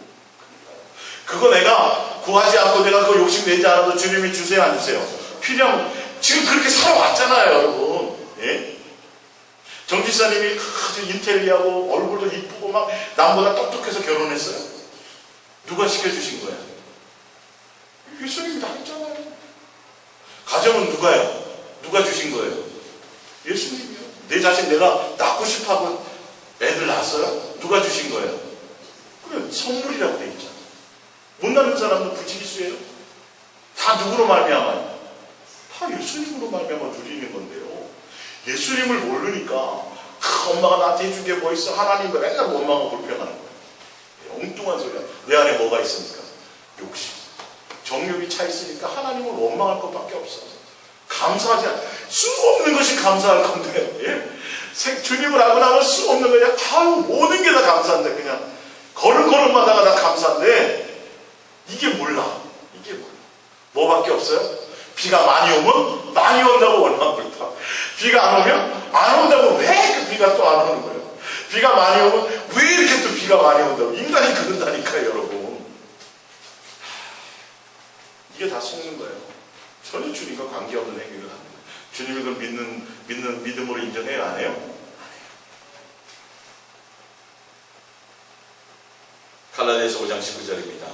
그거 내가 구하지 않고 내가 그거 욕심내지 않아도 주님이 주세요 안 주세요? 필요하면 지금 그렇게 살아왔잖아요 여러분. 예? 정 지사님이 아주 인텔리하고 얼굴도 이쁘고 막 남보다 똑똑해서 결혼했어요. 누가 시켜주신 거예요? 예수님이 다 했잖아요. 가정은 누가요? 누가 주신 거예요? 예수님이요. 내 자신 내가 낳고 싶어하고 애들 낳았어요? 누가 주신 거예요? 그래 선물이라고 돼 있잖아. 못 낳는 사람도 부지기수예요. 다 누구로 말미암아요? 다 예수님으로 말미암아 누리는 건데요. 예수님을 모르니까 엄마가 나한테 해준 게 뭐 있어? 하나님을 맨날 원망하고 불평하는 거예요. 엉뚱한 소리야. 내 안에 뭐가 있습니까? 욕심. 정욕이 차 있으니까 하나님을 원망할 것밖에 없어. 감사하지 않아. 수 없는 것이 감사할 건데. 예? 주님을 알고 나면 수 없는 거야. 아유 모든 게 다 감사한데 그냥 걸음걸음마다가 다 감사인데 이게 몰라. 뭐밖에 없어요? 비가 많이 오면 많이 온다고 원망 불평. 비가 안 오면 안 온다고 왜 그 비가 또 안 오는 거예요? 비가 많이 오면 왜 이렇게 또 비가 많이 온다고. 인간이 그런다니까요 여러분. 이게 다 속는 거예요. 전혀 주님과 관계없는 행위를 합니다. 주님이 그걸 믿는 믿음으로 인정해요? 안 해요? 안 해요. 갈라디아서 5장 19절입니다.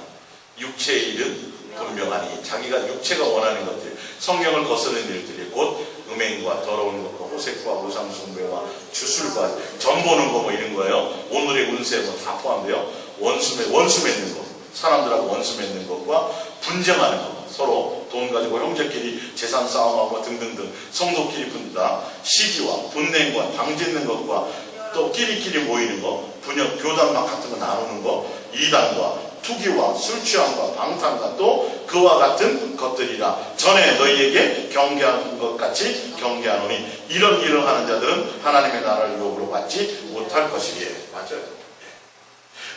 육체의 일은 분명하니 자기가 육체가 원하는 것들, 성경을 거스르는 일들이 곧 음행과 더러운 것과 호색과 우상숭배와 주술과 전보는 거 뭐 이런 거예요. 오늘의 운세 뭐 다 포함돼요. 원수 맺는 거, 사람들하고 원수 맺는 것과 분쟁하는 것, 서로 돈 가지고 형제끼리 재산 싸움하고 등등등, 성도끼리 분다, 시기와 분냉과 당짓는 것과 또 끼리끼리 모이는 거, 분역 교단막 같은 거 나누는 거, 이단과 투기와 술취함과 방탕과 또 그와 같은 것들이라 전에 너희에게 경계한 것 같이 경계하노니 이런 일을 하는 자들은 하나님의 나라를 유업으로 받지 못할 것이기에. 맞아요.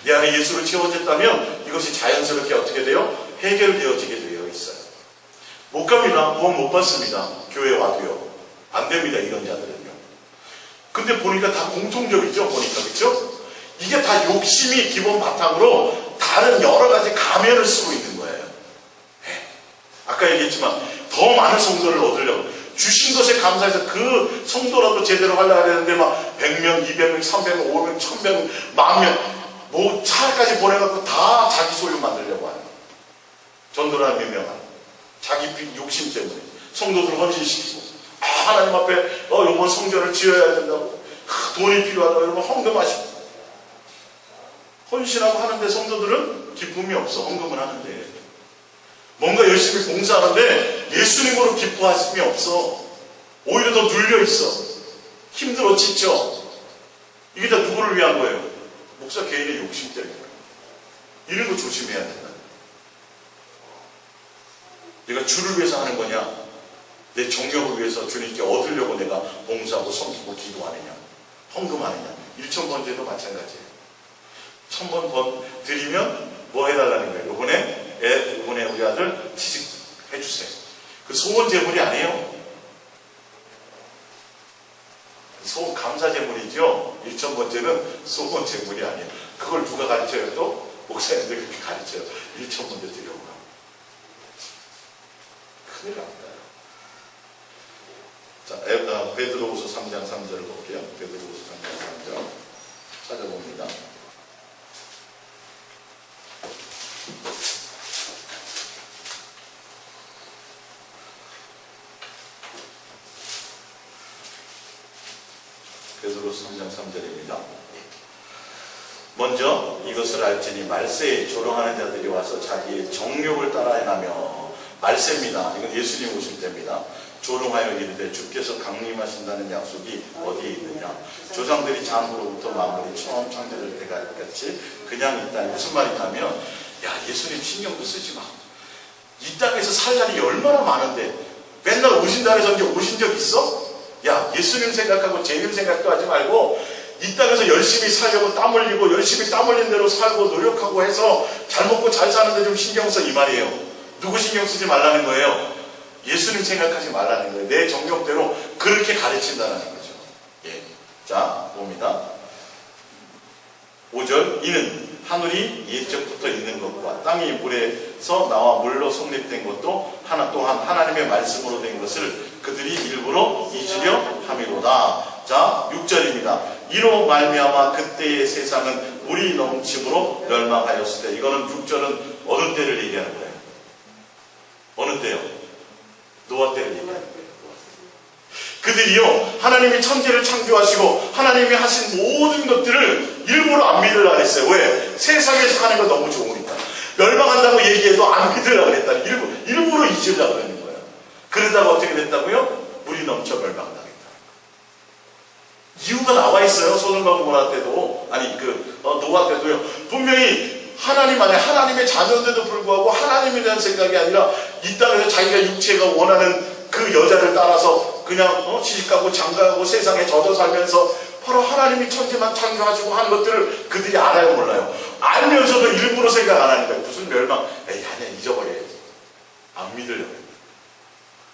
내 안에 예수를 채워졌다면 이것이 자연스럽게 어떻게 돼요? 해결되어지게 되어 있어요. 못 갑니다. 구원 못 받습니다. 교회 와도요. 안 됩니다. 이런 자들은요. 근데 보니까 다 공통적이죠. 보니까 그렇죠? 이게 다 욕심이 기본 바탕으로 다른 여러 가지 가면을 쓰고 있는 거예요. 아까 얘기했지만 더 많은 성도를 얻으려고 주신 것에 감사해서 그 성도라도 제대로 하려고 하는데 막 100명, 200명, 300명, 500명, 1000명, 10,000명 뭐 차까지 보내갖고 다 자기 소유 만들려고 하는 거예요. 전도라는 유명한 자기 욕심 때문에 성도들을 헌신시키고 하나님 앞에 이번 성전을 지어야 된다고 돈이 필요하다고 여러분 헌금하시고 헌신하고 하는데 성도들은 기쁨이 없어. 헌금을 하는데 뭔가 열심히 봉사하는데 예수님으로 기뻐하심이 없어. 오히려 더 눌려있어. 힘들어 지쳐. 이게 다 누구를 위한 거예요? 목사 개인의 욕심 때문에. 이런 거 조심해야 된다. 내가 주를 위해서 하는 거냐, 내 정욕을 위해서 주님께 얻으려고 내가 봉사하고 섬기고 기도하느냐, 헌금하느냐. 1,000번제도 마찬가지예요. 1,000번 드리면 뭐 해달라는 거예요? 이번에 우리 아들 취직해주세요. 그 소원 제물이 아니에요. 소원 감사 제물이죠. 1,000번제는 소원 제물이 아니에요. 그걸 누가 가르쳐요? 또 목사님들 그렇게 가르쳐요. 1,000번제 드려고. 큰일 납니다. 자, 베드로후서 3장 3절을 볼게요. 베드로후서 3장 3절 찾아봅니다. 베드로서 3장 3절입니다. 먼저 이것을 알지니 말세에 조롱하는 자들이 와서 자기의 정욕을 따라 행하며, 말세입니다. 이건 예수님 오실 때입니다. 조롱하여 이르되 주께서 강림하신다는 약속이 어디에 있느냐. 조상들이 장으로부터 만물이 처음 창조될 때가 같이 그냥 있다니. 무슨 말이냐면, 야, 예수님 신경도 쓰지 마. 이 땅에서 살 날이 얼마나 많은데 맨날 오신다 해서 이제 오신 적 있어? 야, 예수님 생각하고 재림 생각도 하지 말고 이 땅에서 열심히 살려고 땀 흘리고 열심히 땀 흘린 대로 살고 노력하고 해서 잘 먹고 잘 사는데 좀 신경 써, 이 말이에요. 누구 신경 쓰지 말라는 거예요? 예수님 생각하지 말라는 거예요. 내 정욕대로 그렇게 가르친다는 거죠. 예. 자, 봅니다. 5절, 이는 하늘이 옛적부터 있는 것과 땅이 물에서 나와 물로 성립된 것도 또한 하나님의 말씀으로 된 것을 그들이 일부러 잊으려 함이로다. 자, 6절입니다. 이로 말미암아 그때의 세상은 물이 넘침으로 멸망하였을 때. 이거는 6절은 어느 때를 얘기하는 거예요? 어느 때요? 노아 때를 얘기하는 거예요. 그들이요, 하나님이 천지를 창조하시고 하나님이 하신 모든 것들을 일부러 안 믿으려고 했어요. 왜? 세상에서 하는 거 너무 좋으니까. 멸망한다고 얘기해도 안 믿으려고 했다. 일부러 잊으려고 하는 거예요. 그러다가 어떻게 됐다고요? 물이 넘쳐 멸망당했다. 이유가 나와 있어요. 소돔과 고모라 때도, 아니 노아 때도요. 분명히 하나님 안에 하나님의 자녀인데도 불구하고 하나님에 대한 생각이 아니라 이 땅에서 자기가 육체가 원하는 그 여자를 따라서 그냥 시집가고 장가가고 세상에 젖어 살면서 바로 하나님이 천지만 창조하시고 하는 것들을 그들이 알아요, 몰라요? 알면서도 일부러 생각 안 하는 거예요. 무슨 멸망? 에이, 아니야, 잊어버려야지. 안 믿으려고 했다.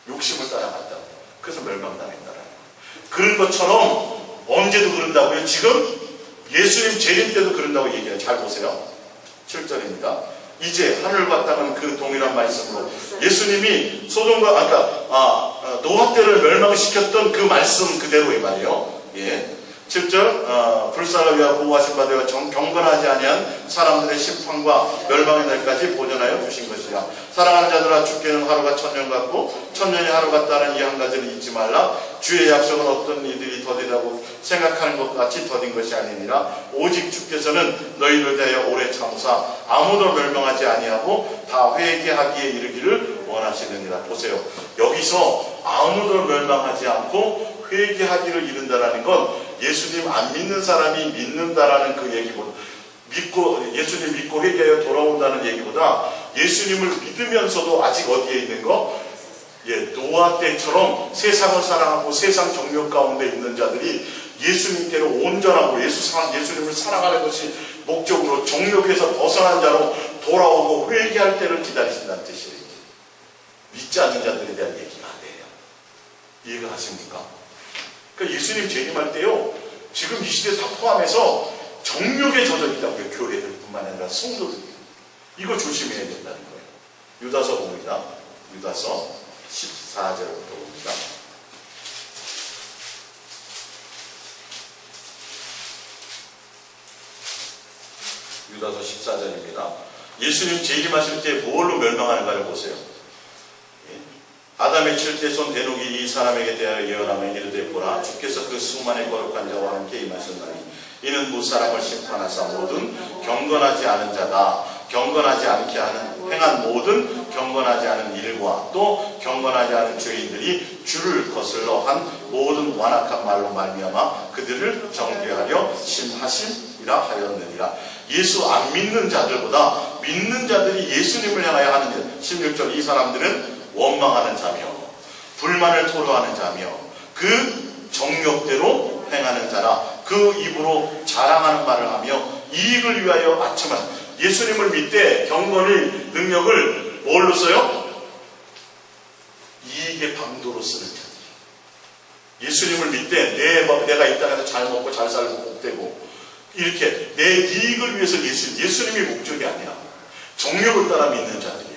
욕심을 따라갔다. 그래서 멸망당했다라는 거예요. 그런 것처럼 언제도 그런다고요? 지금 예수님 재림 때도 그런다고 얘기해요. 잘 보세요. 7절입니다. 이제 하늘과 땅은 그 동일한 말씀으로 예수님이 노아 때를 멸망시켰던 그 말씀 그대로 이 말이에요. 예. 7절, 불사를 위하여 보호하신 바 되어 경건하지 아니한 사람들의 심판과 멸망의 날까지 보존하여 주신 것이라. 사랑하는 자들아, 주께는 하루가 천년 같고 천년이 하루 같다는 이 한 가지를 잊지 말라. 주의 약속은 어떤 이들이 더디다고 생각하는 것 같이 더딘 것이 아니니라. 오직 주께서는 너희를 대하여 오래 참으사 아무도 멸망하지 아니하고 다 회개하기에 이르기를 원하시느니라. 보세요. 여기서 아무도 멸망하지 않고 회개하기를 이른다라는 건 예수님 안 믿는 사람이 믿는다라는 그 얘기보다, 예수님 믿고 회개하여 돌아온다는 얘기보다 예수님을 믿으면서도 아직 어디에 있는 거? 예, 노아 때처럼 세상을 사랑하고 세상 정욕 가운데 있는 자들이 예수님께로 온전하고 예수님을 사랑하는 것이 목적으로 정욕에서 벗어난 자로 돌아오고 회개할 때를 기다리신다는 뜻이에요. 믿지 않는 자들에 대한 얘기가 아니에요. 이해가 가십니까? 그러니까 예수님 재림할 때요, 지금 이 시대 다 포함해서 정욕에 젖어 있다고요. 교회들뿐만 아니라 성도들이. 이거 조심해야 된다는 거예요. 유다서 봅니다. 유다서 14절부터 봅니다. 유다서 14절입니다. 예수님 재림하실 때 뭘로 멸망하는가를 보세요. 아담의 칠때 손 대놓기 이 사람에게 대하여 예언하며 이르되 보라, 주께서 그 수많은 거룩한 자와 함께 임하셨나니 이는 무사람을 심판하사 모든 경건하지 않은 자다. 경건하지 않게 하는 행한 모든 경건하지 않은 일과 또 경건하지 않은 죄인들이 주를 거슬러 한 모든 완악한 말로 말미암아 그들을 정죄하려 심하심이라 하였느니라. 예수 안 믿는 자들보다 믿는 자들이 예수님을 향하여 하는 일. 16절, 이 사람들은 원망하는 자며 불만을 토로하는 자며 그 정욕대로 행하는 자라. 그 입으로 자랑하는 말을 하며 이익을 위하여 아첨하는. 예수님을 믿되 경건의 능력을 뭘로 써요? 이익의 방도로 쓰는 자들. 예수님을 믿되 내가 이 땅에서 잘 먹고 잘 살고 복되고 이렇게 내 이익을 위해서 예수님이 목적이 아니야. 정욕을 따라 믿는 자들이에요.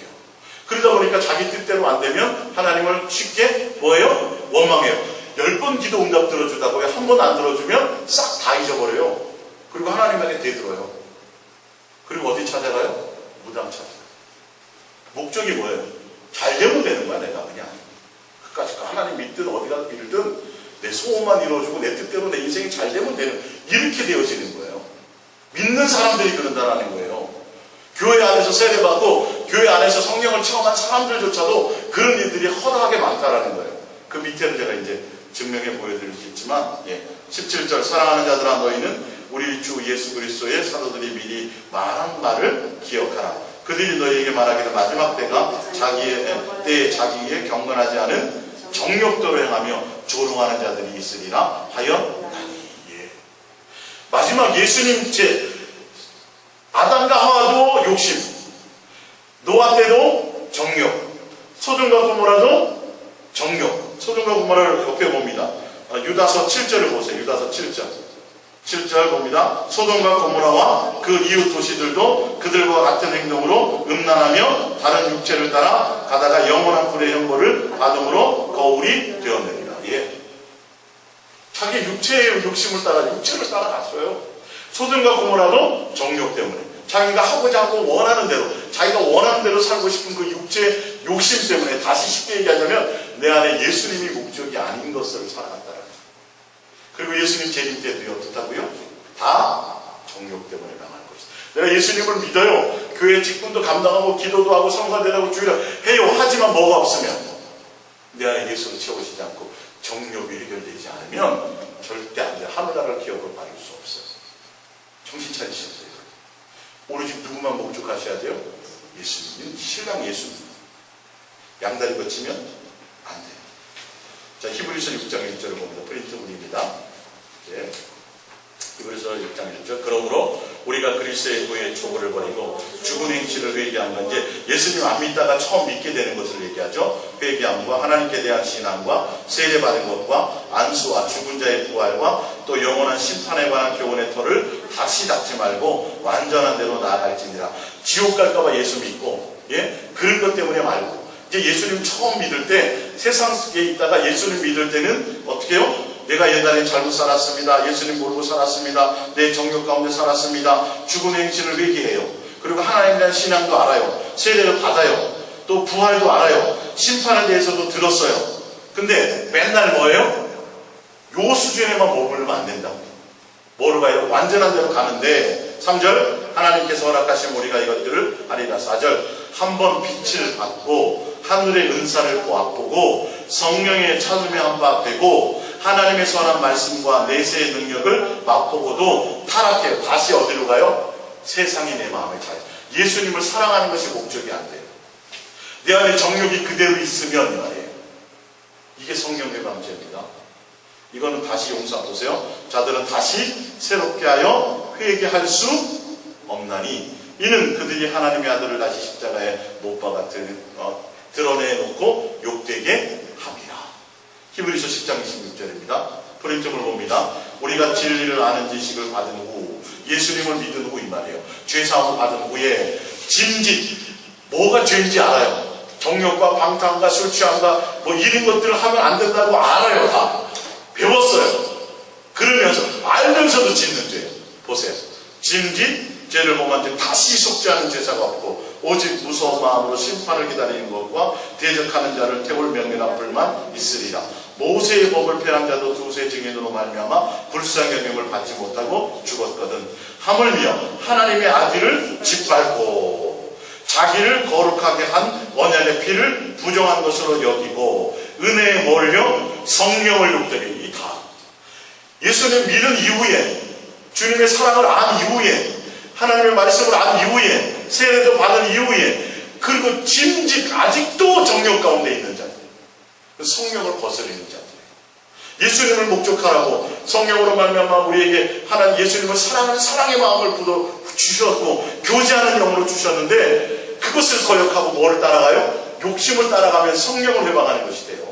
그러다 보니까 자기 뜻대로 안 되면 하나님을 쉽게 뭐예요? 원망해요. 10번 기도 응답 들어주다고요. 한 번 안 들어주면 싹 다 잊어버려요. 그리고 하나님에게 대들어요. 그리고 어디 찾아가요? 무당 찾아가요. 목적이 뭐예요? 잘 되면 되는 거야, 내가 그냥. 끝까지 하나님 믿든 어디가 빌든 내 소원만 이루어주고 내 뜻대로 내 인생이 잘 되면 되는, 이렇게 되어지는 거예요. 믿는 사람들이 그런다라는 거예요. 교회 안에서 세례받고 교회 안에서 성령을 체험한 사람들조차도 그런 일들이 허다하게 많다라는 거예요. 그 밑에는 제가 이제 증명해 보여드리겠지만 17절 사랑하는 자들아 너희는 우리 주 예수 그리스도의 사도들이 미리 말한 말을 기억하라. 그들이 너희에게 말하기를 마지막 때가 때에 자기에 경건하지 않은 정욕대로 행하며 조롱하는 자들이 있으리라 하였나니. 마지막 예수님 아담과 하와도 욕심, 노아 때도 정욕, 소돔과 고모라도 정욕. 소돔과 고모라를 옆에 봅니다. 유다서 7절을 보세요. 유다서 7절 봅니다. 소돔과 고모라와 그 이웃 도시들도 그들과 같은 행동으로 음란하며 다른 육체를 따라 가다가 영원한 불의 형벌을 받음으로 거울이 되었느니라. 자기 육체의 욕심을 따라 육체를 따라갔어요. 소돔과 고모라도 정욕 때문에 자기가 하고자 하고 원하는 대로 자기가 원하는 대로 살고 싶은 그 육체의 욕심 때문에 다시 쉽게 얘기하자면 내 안에 예수님이 목적이 아닌 것을 살아갔다는 거예요. 그리고 예수님 재림 때도요 어떻다고요? 다 정욕 때문에 당한 것이다. 내가 예수님을 믿어요. 교회 직분도 감당하고 기도도 하고 성사되라고 주의를 해요. 하지만 뭐가 없으면 내 안에 예수를 채우시지 않고 정욕이 해결되지 않으면 절대 안 돼요. 하늘나라를 기업으로 받을 수 없어요. 정신 차리셔야 돼요. 오로지 누구만 목적하셔야 돼요? 예수님, 신랑 예수님. 양다리 거치면 안 돼요. 자, 히브리서 6장 1절을 봅니다. 프린트물입니다. 히브리서 6장 1절. 그러므로 우리가 그리스도의 후에 초보를 버리고 죽은 행실을 회개한 건 이제 예수님 안 믿다가 처음 믿게 되는 것을 얘기하죠. 회개함과 하나님께 대한 신앙과 세례받은 것과 안수와 죽은 자의 부활과 또 영원한 심판에 관한 교훈의 터를 다시 닫지 말고 완전한 대로 나아갈지니라. 지옥 갈까봐 예수 믿고 그런 것 때문에 말고 이제 예수님 처음 믿을 때 세상 속에 있다가 예수님 믿을 때는 어떻게 해요? 내가 옛날에 잘못 살았습니다. 예수님 모르고 살았습니다. 내 정욕 가운데 살았습니다. 죽은 행실을 회개해요. 그리고 하나님에 대한 신앙도 알아요. 세례를 받아요. 또 부활도 알아요. 심판에 대해서도 들었어요. 근데 맨날 뭐예요? 요 수준에만 머물면 안 된다고. 뭐로 가요? 완전한 대로 가는데 3절 하나님께서 허락하신 우리가 이것들을 하리라. 4절 한번 빛을 받고 하늘의 은사를 보았보고 성령의 찾음에 한바되고 하나님의 선한 말씀과 내세의 능력을 맛보고도 타락해 다시 어디로 가요? 세상이 내 마음에 차요. 예수님을 사랑하는 것이 목적이 안 돼요. 내 안에 정욕이 그대로 있으면 말이에요. 이게 성령의 방제입니다. 이거는 다시 용서 보세요. 자들은 다시 새롭게 하여 회개할 수 없나니 이는 그들이 하나님의 아들을 다시 십자가에 못 박아 드러내놓고 욕되게 함이라. 히브리서 10장 26절입니다. 프린트를 봅니다. 우리가 진리를 아는 지식을 받은 후 예수님을 믿은 후 이 말이에요. 죄사함을 받은 후에 짐짓 뭐가 죄인지 알아요. 정욕과 방탕과 술 취함과 뭐 이런 것들을 하면 안 된다고 알아요. 다 배웠어요. 그러면서 알면서도 짓는 죄예요. 보세요. 짐짓 죄를 범한 다시 속죄하는 제사가 없고 오직 무서운 마음으로 심판을 기다리는 것과 대적하는 자를 태울 명예나 불만 있으리라. 모세의 법을 폐한 자도 두세 증인으로 말미암아 불쌍한 경영을 받지 못하고 죽었거든. 하물며 하나님의 아들을 짓밟고 자기를 거룩하게 한 언약의 피를 부정한 것으로 여기고 은혜에 몰려 성령을 욕되게. 이 다 예수님 믿은 이후에 주님의 사랑을 안 이후에 하나님의 말씀을 안 이후에 세례도 받은 이후에 그리고 짐짓 아직도 정욕 가운데 있는 자들, 성령을 거스르는 자들, 예수님을 목적하라고 성령으로 말미암아 우리에게 하나님 예수님을 사랑하는 사랑의 마음을 부어 주셨고 교제하는 영으로 주셨는데 그것을 거역하고 뭐를 따라가요? 욕심을 따라가면 성령을 회방하는 것이 돼요.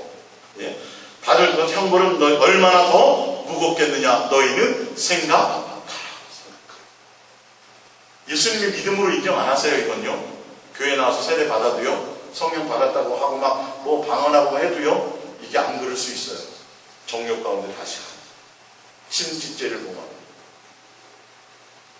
받을 것 형벌은 얼마나 더 무겁겠느냐? 너희는 생각하라. 예수님이 믿음으로 인정 안 하세요. 이건요. 교회 나와서 세례 받아도요. 성령 받았다고 하고 막 뭐 방언하고 해도요. 이게 안 그럴 수 있어요. 정욕 가운데 다시 가요. 심짓죄를 범하고.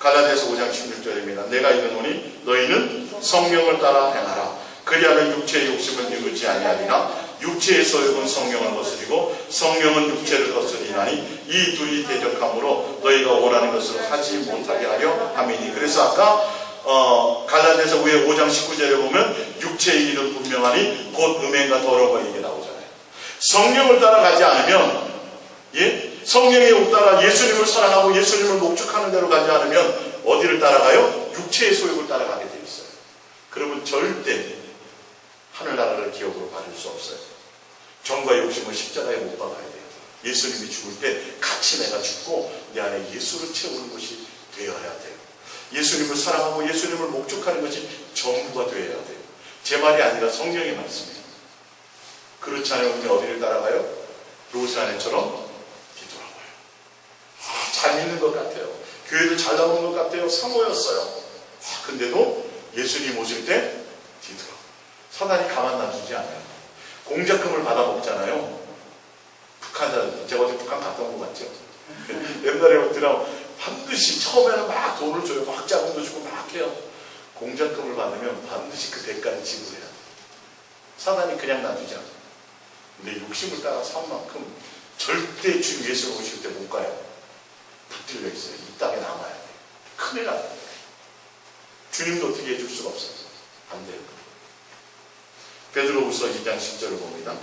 갈라디아서 5장 16절입니다. 내가 이르노니 너희는 성령을 따라 행하라. 그리하면 육체의 욕심은 이루지 아니하리라. 육체의 소욕은 성령을 거스리고 성령은 육체를 거스리나니 이 둘이 대적함으로 너희가 원하는 것을 하지 못하게 하려 함이니. 그래서 아까 갈라디아서 위에 5장 19절에 보면 육체의 일은 분명하니 곧 음행과 더러운 거 이게 나오잖아요. 성령을 따라가지 않으면, 성령의 옥 따라 예수님을 사랑하고 예수님을 목축하는 대로 가지 않으면 어디를 따라가요? 육체의 소욕을 따라가게 돼 있어요. 그러면 절대 하늘나라를 기업으로 받을 수 없어요. 정과 욕심을 십자가에 못 박아야 돼요. 예수님이 죽을 때 같이 내가 죽고 내 안에 예수를 채우는 것이 되어야 돼요. 예수님을 사랑하고 예수님을 목축하는 것이 전부가 되어야 돼요. 제 말이 아니라 성경의 말씀이에요. 그렇지 않으면 우리 어디를 따라가요? 롯의 아내처럼 뒤돌아봐요. 잘 믿는 것 같아요. 교회도 잘 나오는 것 같아요. 사모였어요. 근데도 예수님 오실 때 뒤돌아. 사단이 가만 놔두지 않아요. 공작금을 받아먹잖아요. 북한 사람들. 제가 어제 북한 갔다 온 것 같죠? 옛날에 들어가면 반드시 처음에는 막 돈을 줘요. 막 자금도 주고 막 해요. 공작금을 받으면 반드시 그 대가를 지불해야 돼요. 사단이 그냥 놔두지 않아요. 근데 욕심을 따라 산 만큼 절대 주님 예수 오실 때 못 가요. 붙들려 있어요. 이 땅에 남아야 돼요. 큰일 나요. 주님도 어떻게 해줄 수가 없어요. 안 돼요. 베드로후서 2장 10절을 봅니다.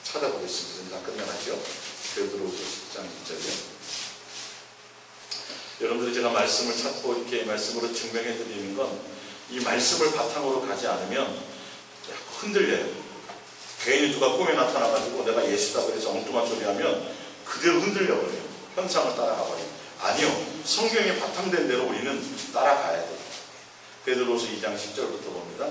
찾아보겠습니다. 다 끝나가죠. 베드로후서 10장 10절이요. 여러분들이 제가 말씀을 찾고 이렇게 말씀으로 증명해 드리는 건 이 말씀을 바탕으로 가지 않으면 흔들려요. 괜히 누가 꿈에 나타나가지고 내가 예수다 그래서 엉뚱한 소리 하면 그대로 흔들려버려요. 현상을 따라가버려요. 아니요. 성경에 바탕된 대로 우리는 따라가야 돼요. 베드로후서 2장 10절부터 봅니다.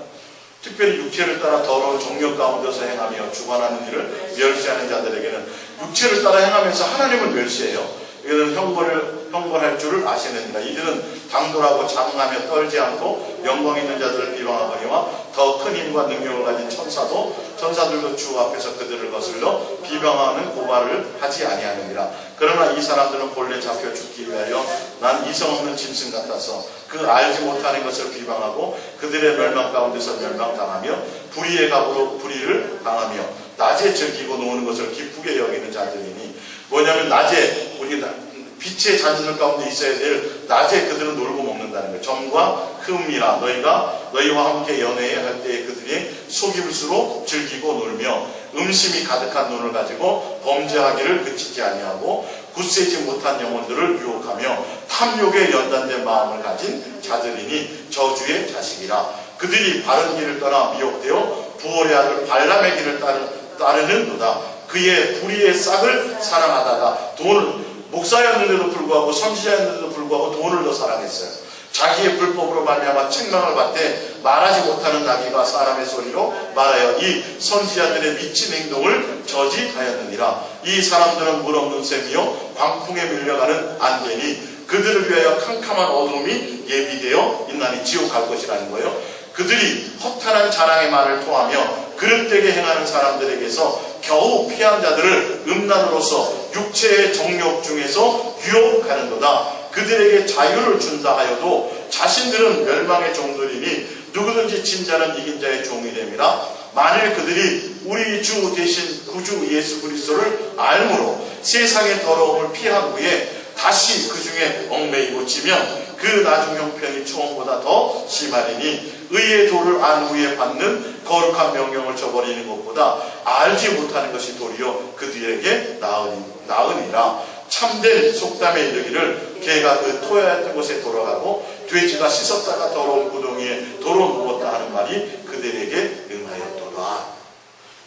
특별히 육체를 따라 더러운 정욕 가운데서 행하며 주관하는 일을 멸시하는 자들에게는 육체를 따라 행하면서 하나님을 멸시해요. 이들은 형벌할 줄을 아시느니라. 이들은 당돌하고 장하며 떨지 않고 영광 있는 자들을 비방하거니와 더 큰 힘과 능력을 가진 천사들도 주 앞에서 그들을 거슬러 비방하는 고발을 하지 아니하느니라. 그러나 이 사람들은 본래 잡혀 죽기 위하여 난 이성 없는 짐승 같아서 그 알지 못하는 것을 비방하고 그들의 멸망 가운데서 멸망당하며 불의의 갑으로 불의를 당하며 낮에 즐기고 노는 것을 기쁘게 여기는 자들이니. 뭐냐면 낮에 우리 빛의 자녀들 가운데 있어야 될 낮에 그들은 놀고 먹는다는 거예요. 점과 흠이라 너희와 함께 연애할 때에 그들이 속임수로 즐기고 놀며 음심이 가득한 눈을 가지고 범죄하기를 그치지 아니하고 굳세지 못한 영혼들을 유혹하며 탐욕에 연단된 마음을 가진 자들이니 저주의 자식이라. 그들이 바른 길을 떠나 미혹되어 부올의 아들 발람의 길을 따르는도다. 그의 불의의 싹을 사랑하다가 목사였는데도 불구하고 선지자였는데도 불구하고 돈을 더 사랑했어요. 자기의 불법으로 말미암아 책망을 받되 말하지 못하는 나귀가 사람의 소리로 말하여 이 선지자들의 미친 행동을 저지하였느니라. 이 사람들은 물 없는 샘이요 광풍에 밀려가는 안개니 그들을 위하여 캄캄한 어둠이 예비되어 있나니 지옥 갈 것이라는 거예요. 그들이 허탄한 자랑의 말을 토하며 그릇되게 행하는 사람들에게서 겨우 피한 자들을 음란으로서 육체의 정욕 중에서 유혹하는도다. 그들에게 자유를 준다 하여도 자신들은 멸망의 종들이니 누구든지 진 자는 이긴 자의 종이 됨이라. 만일 그들이 우리 주 대신 구주 예수 그리스도를 알므로 세상의 더러움을 피한 후에 다시 그 중에 얽매이고 지면 그 나중 형편이 처음보다 더 심하리니 의의 도를 안 후에 받는 거룩한 명령을 저버리는 것보다 알지 못하는 것이 도리어 그들에게 나으니라. 참된 속담에 이르기를 개가 그 토해야 곳에 돌아가고 돼지가 씻었다가 더러운 구덩이에 도로 누웠다 하는 말이 그들에게 응하였도다.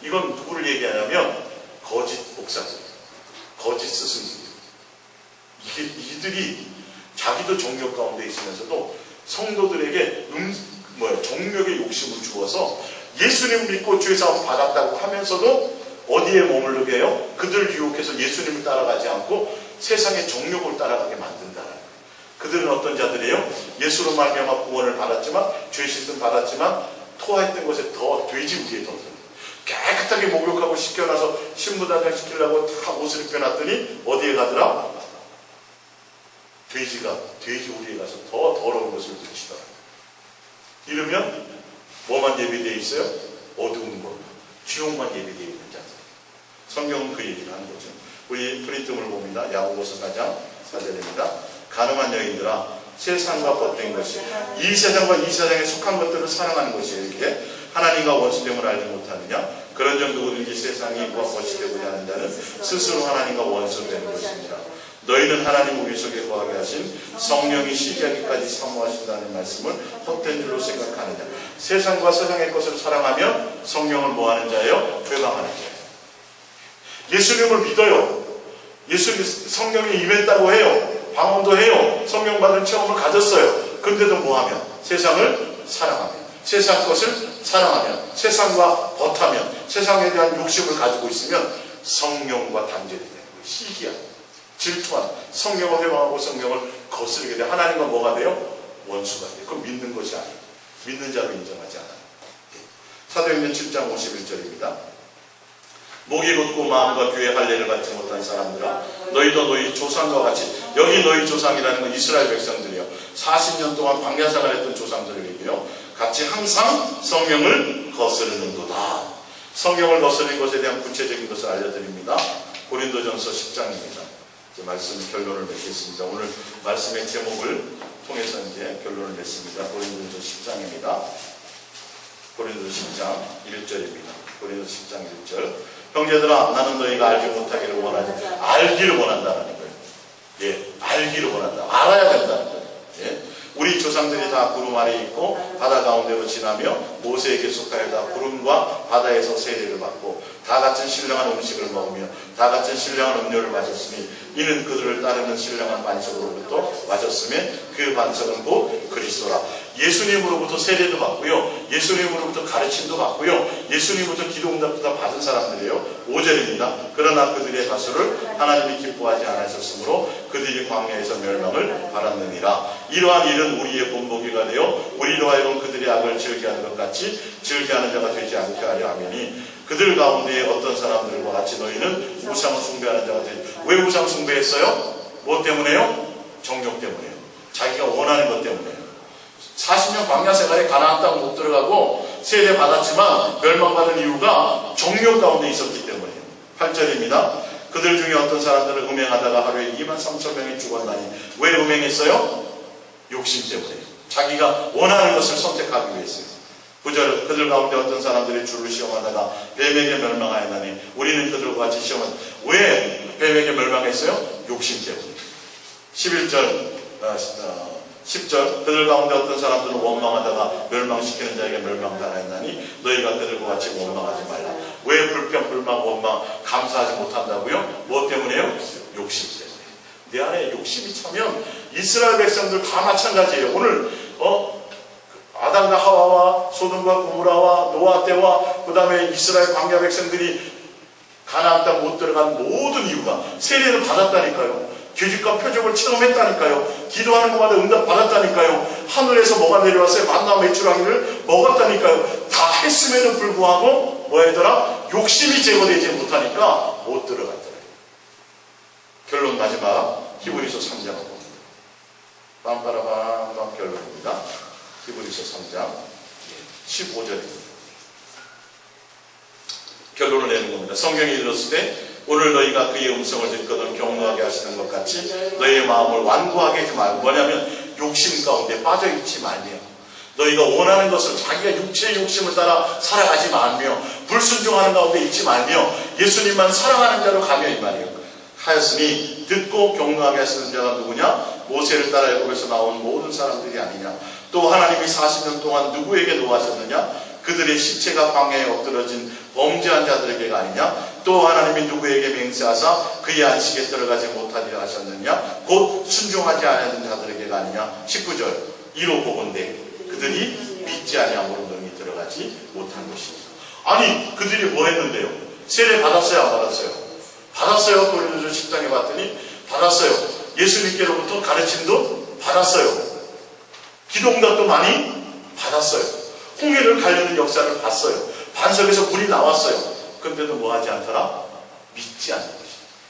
이건 누구를 얘기하냐면 거짓 목사들, 거짓 스승들. 이들이 자기도 정욕 가운데 있으면서도 성도들에게 정욕의 욕심을 주어서 예수님 믿고 죄사함 받았다고 하면서도 어디에 머무르게 해요? 그들을 유혹해서 예수님을 따라가지 않고 세상의 정욕을 따라가게 만든다는 거예요. 그들은 어떤 자들이에요? 예수로 말미암아 구원을 받았지만 죄 씻음 받았지만 토했던 것에 더 돼지 위에 더 깨끗하게 목욕하고 씻겨놔서 신부단장 시키려고 다 옷을 입혀놨더니 어디에 가더라? 돼지 우리에 가서 더 더러운 것을 붙이더라. 이러면 뭐만 예비되어 있어요? 어두운 것, 지옥만 예비되어 있는 자들. 성경은 그 얘기를 하는 거죠. 우리 프린트물 봅니다. 야고보서 4장 4절입니다. 가늠한 여인들아, 세상과 벗된 것이, 이 세상과 이 세상에 속한 것들을 사랑하는 것이에요. 이게 하나님과 원수됨을 알지 못하느냐? 그런즉 누구든지 세상이 것이 되고자 하는 자는 스스로 하나님과 원수되는 것입니다. 너희는 하나님 우리 속에 거하게 하신 성령이 시기하기까지 사모하신다는 말씀을 헛된 줄로 생각하느냐? 세상과 세상의 것을 사랑하며 성령을 뭐하는 자예요? 회방하는 자예요. 예수님을 믿어요. 예수님 성령이 임했다고 해요. 방언도 해요. 성령 받은 체험을 가졌어요. 근데도 뭐하면? 세상을 사랑하며, 세상 것을 사랑하며, 세상과 벗하며, 세상에 대한 욕심을 가지고 있으면 성령과 단절이 되는 거예요. 시기한, 질투한, 성령을 회방하고 성령을 거스르게 돼. 하나님과 뭐가 돼요? 원수가 돼요. 그건 믿는 것이 아니에요. 믿는 자로 인정하지 않아요. 사도행전 7장 51절입니다. 목이 곧고 마음과 귀에 할례를 받지 못한 사람들아, 너희도 너희 조상과 같이, 여기 너희 조상이라는 건 이스라엘 백성들이요, 40년 동안 광야 생활했던 조상들이고요, 같이 항상 성령을 거스르는도다. 성령을 거스르는 것에 대한 구체적인 것을 알려드립니다. 고린도전서 10장입니다. 이제 말씀 결론을 맺겠습니다. 오늘 말씀의 제목을 통해서 이제 결론을 맺습니다. 고린도전서 10장입니다. 고린도전서 10장 1절입니다. 고린도전서 10장 1절. 형제들아, 나는 너희가 알지 못하기를 원하지, 알기를 원한다는 거예요. 예, 알기를 원한다. 알아야 된다는 거예요. 예. 우리 조상들이 다 구름 아래 있고 바다 가운데로 지나며 모세에게 속하여 다 구름과 바다에서 세례를 받고 다 같은 신령한 음식을 먹으며 다 같은 신령한 음료를 마셨으니 이는 그들을 따르는 신령한 반석으로부터 마셨으며 그 반석은 곧 그리스도라. 예수님으로부터 세례도 받고요, 예수님으로부터 가르침도 받고요, 예수님으로부터 기도응답도 다 받은 사람들이에요. 5절입니다. 그러나 그들의 다수를 하나님이 기뻐하지 않으셨으므로 그들이 광야에서 멸망을 받았느니라. 이러한 일은 우리의 본보기가 되어 우리로 하여금 그들의 악을 즐겨하는 것 같이 즐겨하는 자가 되지 않게 하려 하매니 그들 가운데 어떤 사람들과 같이 너희는 우상 숭배하는 자가 되지. 왜 우상 숭배했어요? 뭐 때문에요? 정욕 때문에요. 자기가 원하는 것 때문에요. 40년 광야 생활에 가나안 땅 못 들어가고 세례 받았지만 멸망받은 이유가 정욕 가운데 있었기 때문이에요. 8절입니다. 그들 중에 어떤 사람들은 음행하다가 하루에 23,000명이 죽었나니 왜 음행했어요? 욕심 때문에. 자기가 원하는 것을 선택하기 위해서요. 9절. 그들 가운데 어떤 사람들이 주를 시험하다가 뱀에게 멸망하였나니 우리는 그들과 같이 시험한. 왜 뱀에게 멸망했어요? 욕심 때문에. 11절 10절. 그들 가운데 어떤 사람들은 원망하다가 멸망시키는 자에게 멸망당하였나니 너희가 그들과 같이 원망하지 말라. 왜 불평, 불만, 원망, 감사하지 못한다고요? 무엇 때문에요? 욕심 때문에. 내 안에 욕심이 차면 이스라엘 백성들 다 마찬가지예요. 오늘 아담과 하와와 소돔과 고모라와 노아 때와 그 다음에 이스라엘 광야 백성들이 가나안 땅 못 들어간 모든 이유가 세례를 받았다니까요. 규칙과 표적을 체험했다니까요. 기도하는 것마다 응답 받았다니까요. 하늘에서 뭐가 내려왔어요? 만나 메추라기를 먹었다니까요. 다 했음에도 불구하고 뭐였더라? 욕심이 제거되지 못하니까 못 들어갔더래요. 결론 마지막 히브리서 3장 봅니다. 빰빠라밤 결론입니다. 히브리서 3장 15절입니다. 결론을 내는 겁니다. 성경이 이르렀을 때 오늘 너희가 그의 음성을 듣거든 경노하게 하시는 것 같이 너희의 마음을 완고하게 하지 말고, 뭐냐면 욕심 가운데 빠져있지 말며 너희가 원하는 것을 자기가 육체의 욕심을 따라 살아가지 말며 불순종하는 가운데 있지 말며 예수님만 사랑하는 자로 가며 이 말이에요. 하였으니 듣고 경노하게 하시는 자가 누구냐? 모세를 따라 애굽에서 나온 모든 사람들이 아니냐? 또 하나님이 40년 동안 누구에게 노하셨느냐? 그들의 시체가 광야에 엎드러진 범죄한 자들에게가 아니냐? 또 하나님이 누구에게 맹세하사 그의 안식에 들어가지 못하리라 하셨느냐? 곧 순종하지 않은 자들에게가 아니냐? 19절. 이로 보건대 그들이 믿지 아니함으로 능히 들어가지 못한 것입니다. 아니 그들이 뭐 했는데요? 세례 받았어요? 안 받았어요? 받았어요. 고린도전 10장에 봤더니 받았어요. 예수님께로부터 가르침도 받았어요. 기도응답도 많이 받았어요. 홍해를 가려는 역사를 봤어요. 반석에서 물이 나왔어요. 그런데도 뭐 하지 않더라? 믿지 않는 것이다.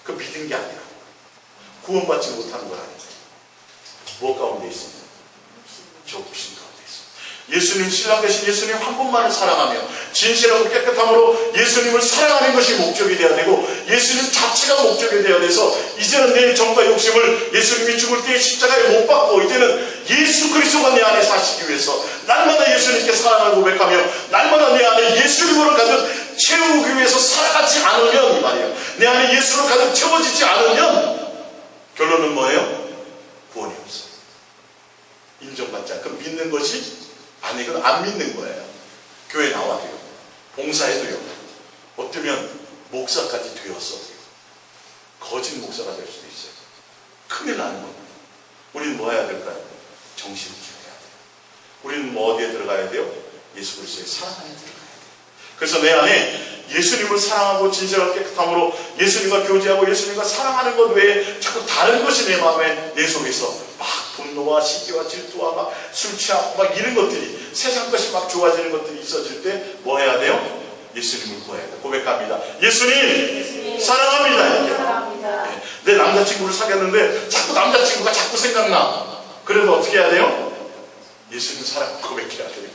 그 믿은 게 아니라 구원받지 못하는 건 아니다. 무엇 가운데 있습니다? 욕심 가운데 있습니다. 예수님, 신랑 되신 예수님 한 분만을 사랑하며 진실하고 깨끗함으로 예수님을 사랑하는 것이 목적이 되어야 되고, 예수님 자체가 목적이 되어야 돼서 이제는 내 정과 욕심을 예수님이 죽을 때에 십자가에 못 박고 이제는 예수 그리스도가 내 안에 사시기 위해서 날마다 예수님께 사랑을 고백하며 날마다 내 안에 예수님으로 가득 채우기 위해서 살아가지 않으면, 이 말이에요, 내 안에 예수로 가득 채워지지 않으면 결론은 뭐예요? 구원이 없어요. 인정받지 않고 믿는 것이 아니건 안 믿는 거예요. 교회 나와도요, 봉사해도요, 어쩌면 목사까지 되었어 거짓 목사가 될 수도 있어요. 큰일 나는 겁니다. 우리는 뭐 해야 될까요? 정신을 차려야 돼요. 우리는 뭐 어디에 들어가야 돼요? 예수 그리스도의 사랑 안에 들어가야 돼요. 그래서 내 안에 예수님을 사랑하고 진실하고 깨끗함으로 예수님과 교제하고 예수님과 사랑하는 것 외에 자꾸 다른 것이 내 마음에, 내 속에서 막 분노와 시기와 질투와 막 술 취하고 막 이런 것들이, 세상 것이 막 좋아지는 것들이 있어질 때 뭐 해야 돼요? 예수님을 구해야 돼요. 고백합니다. 예수님 사랑합니다. 네. 내 남자친구를 사귀었는데 자꾸 남자친구가 자꾸 생각나. 그래도 어떻게 해야 돼요? 예수님 사랑 고백해야 돼요.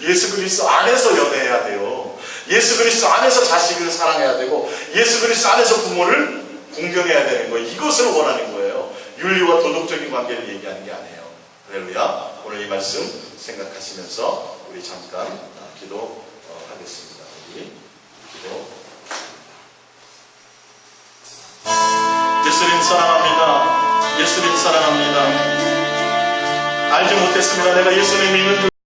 예수 그리스도 안에서 연애해야 돼요. 예수 그리스도 안에서 자식을 사랑해야 되고, 예수 그리스도 안에서 부모를 공경해야 되는 거예요. 이것을 원하는 거예요. 윤리와 도덕적인 관계를 얘기하는 게 아니에요. 할렐루야. 오늘 이 말씀 생각하시면서 우리 잠깐 기도하겠습니다. 우리 기도. 예수님 사랑합니다. 예수님 사랑합니다. 알지 못했습니다. 내가 예수님 믿는 줄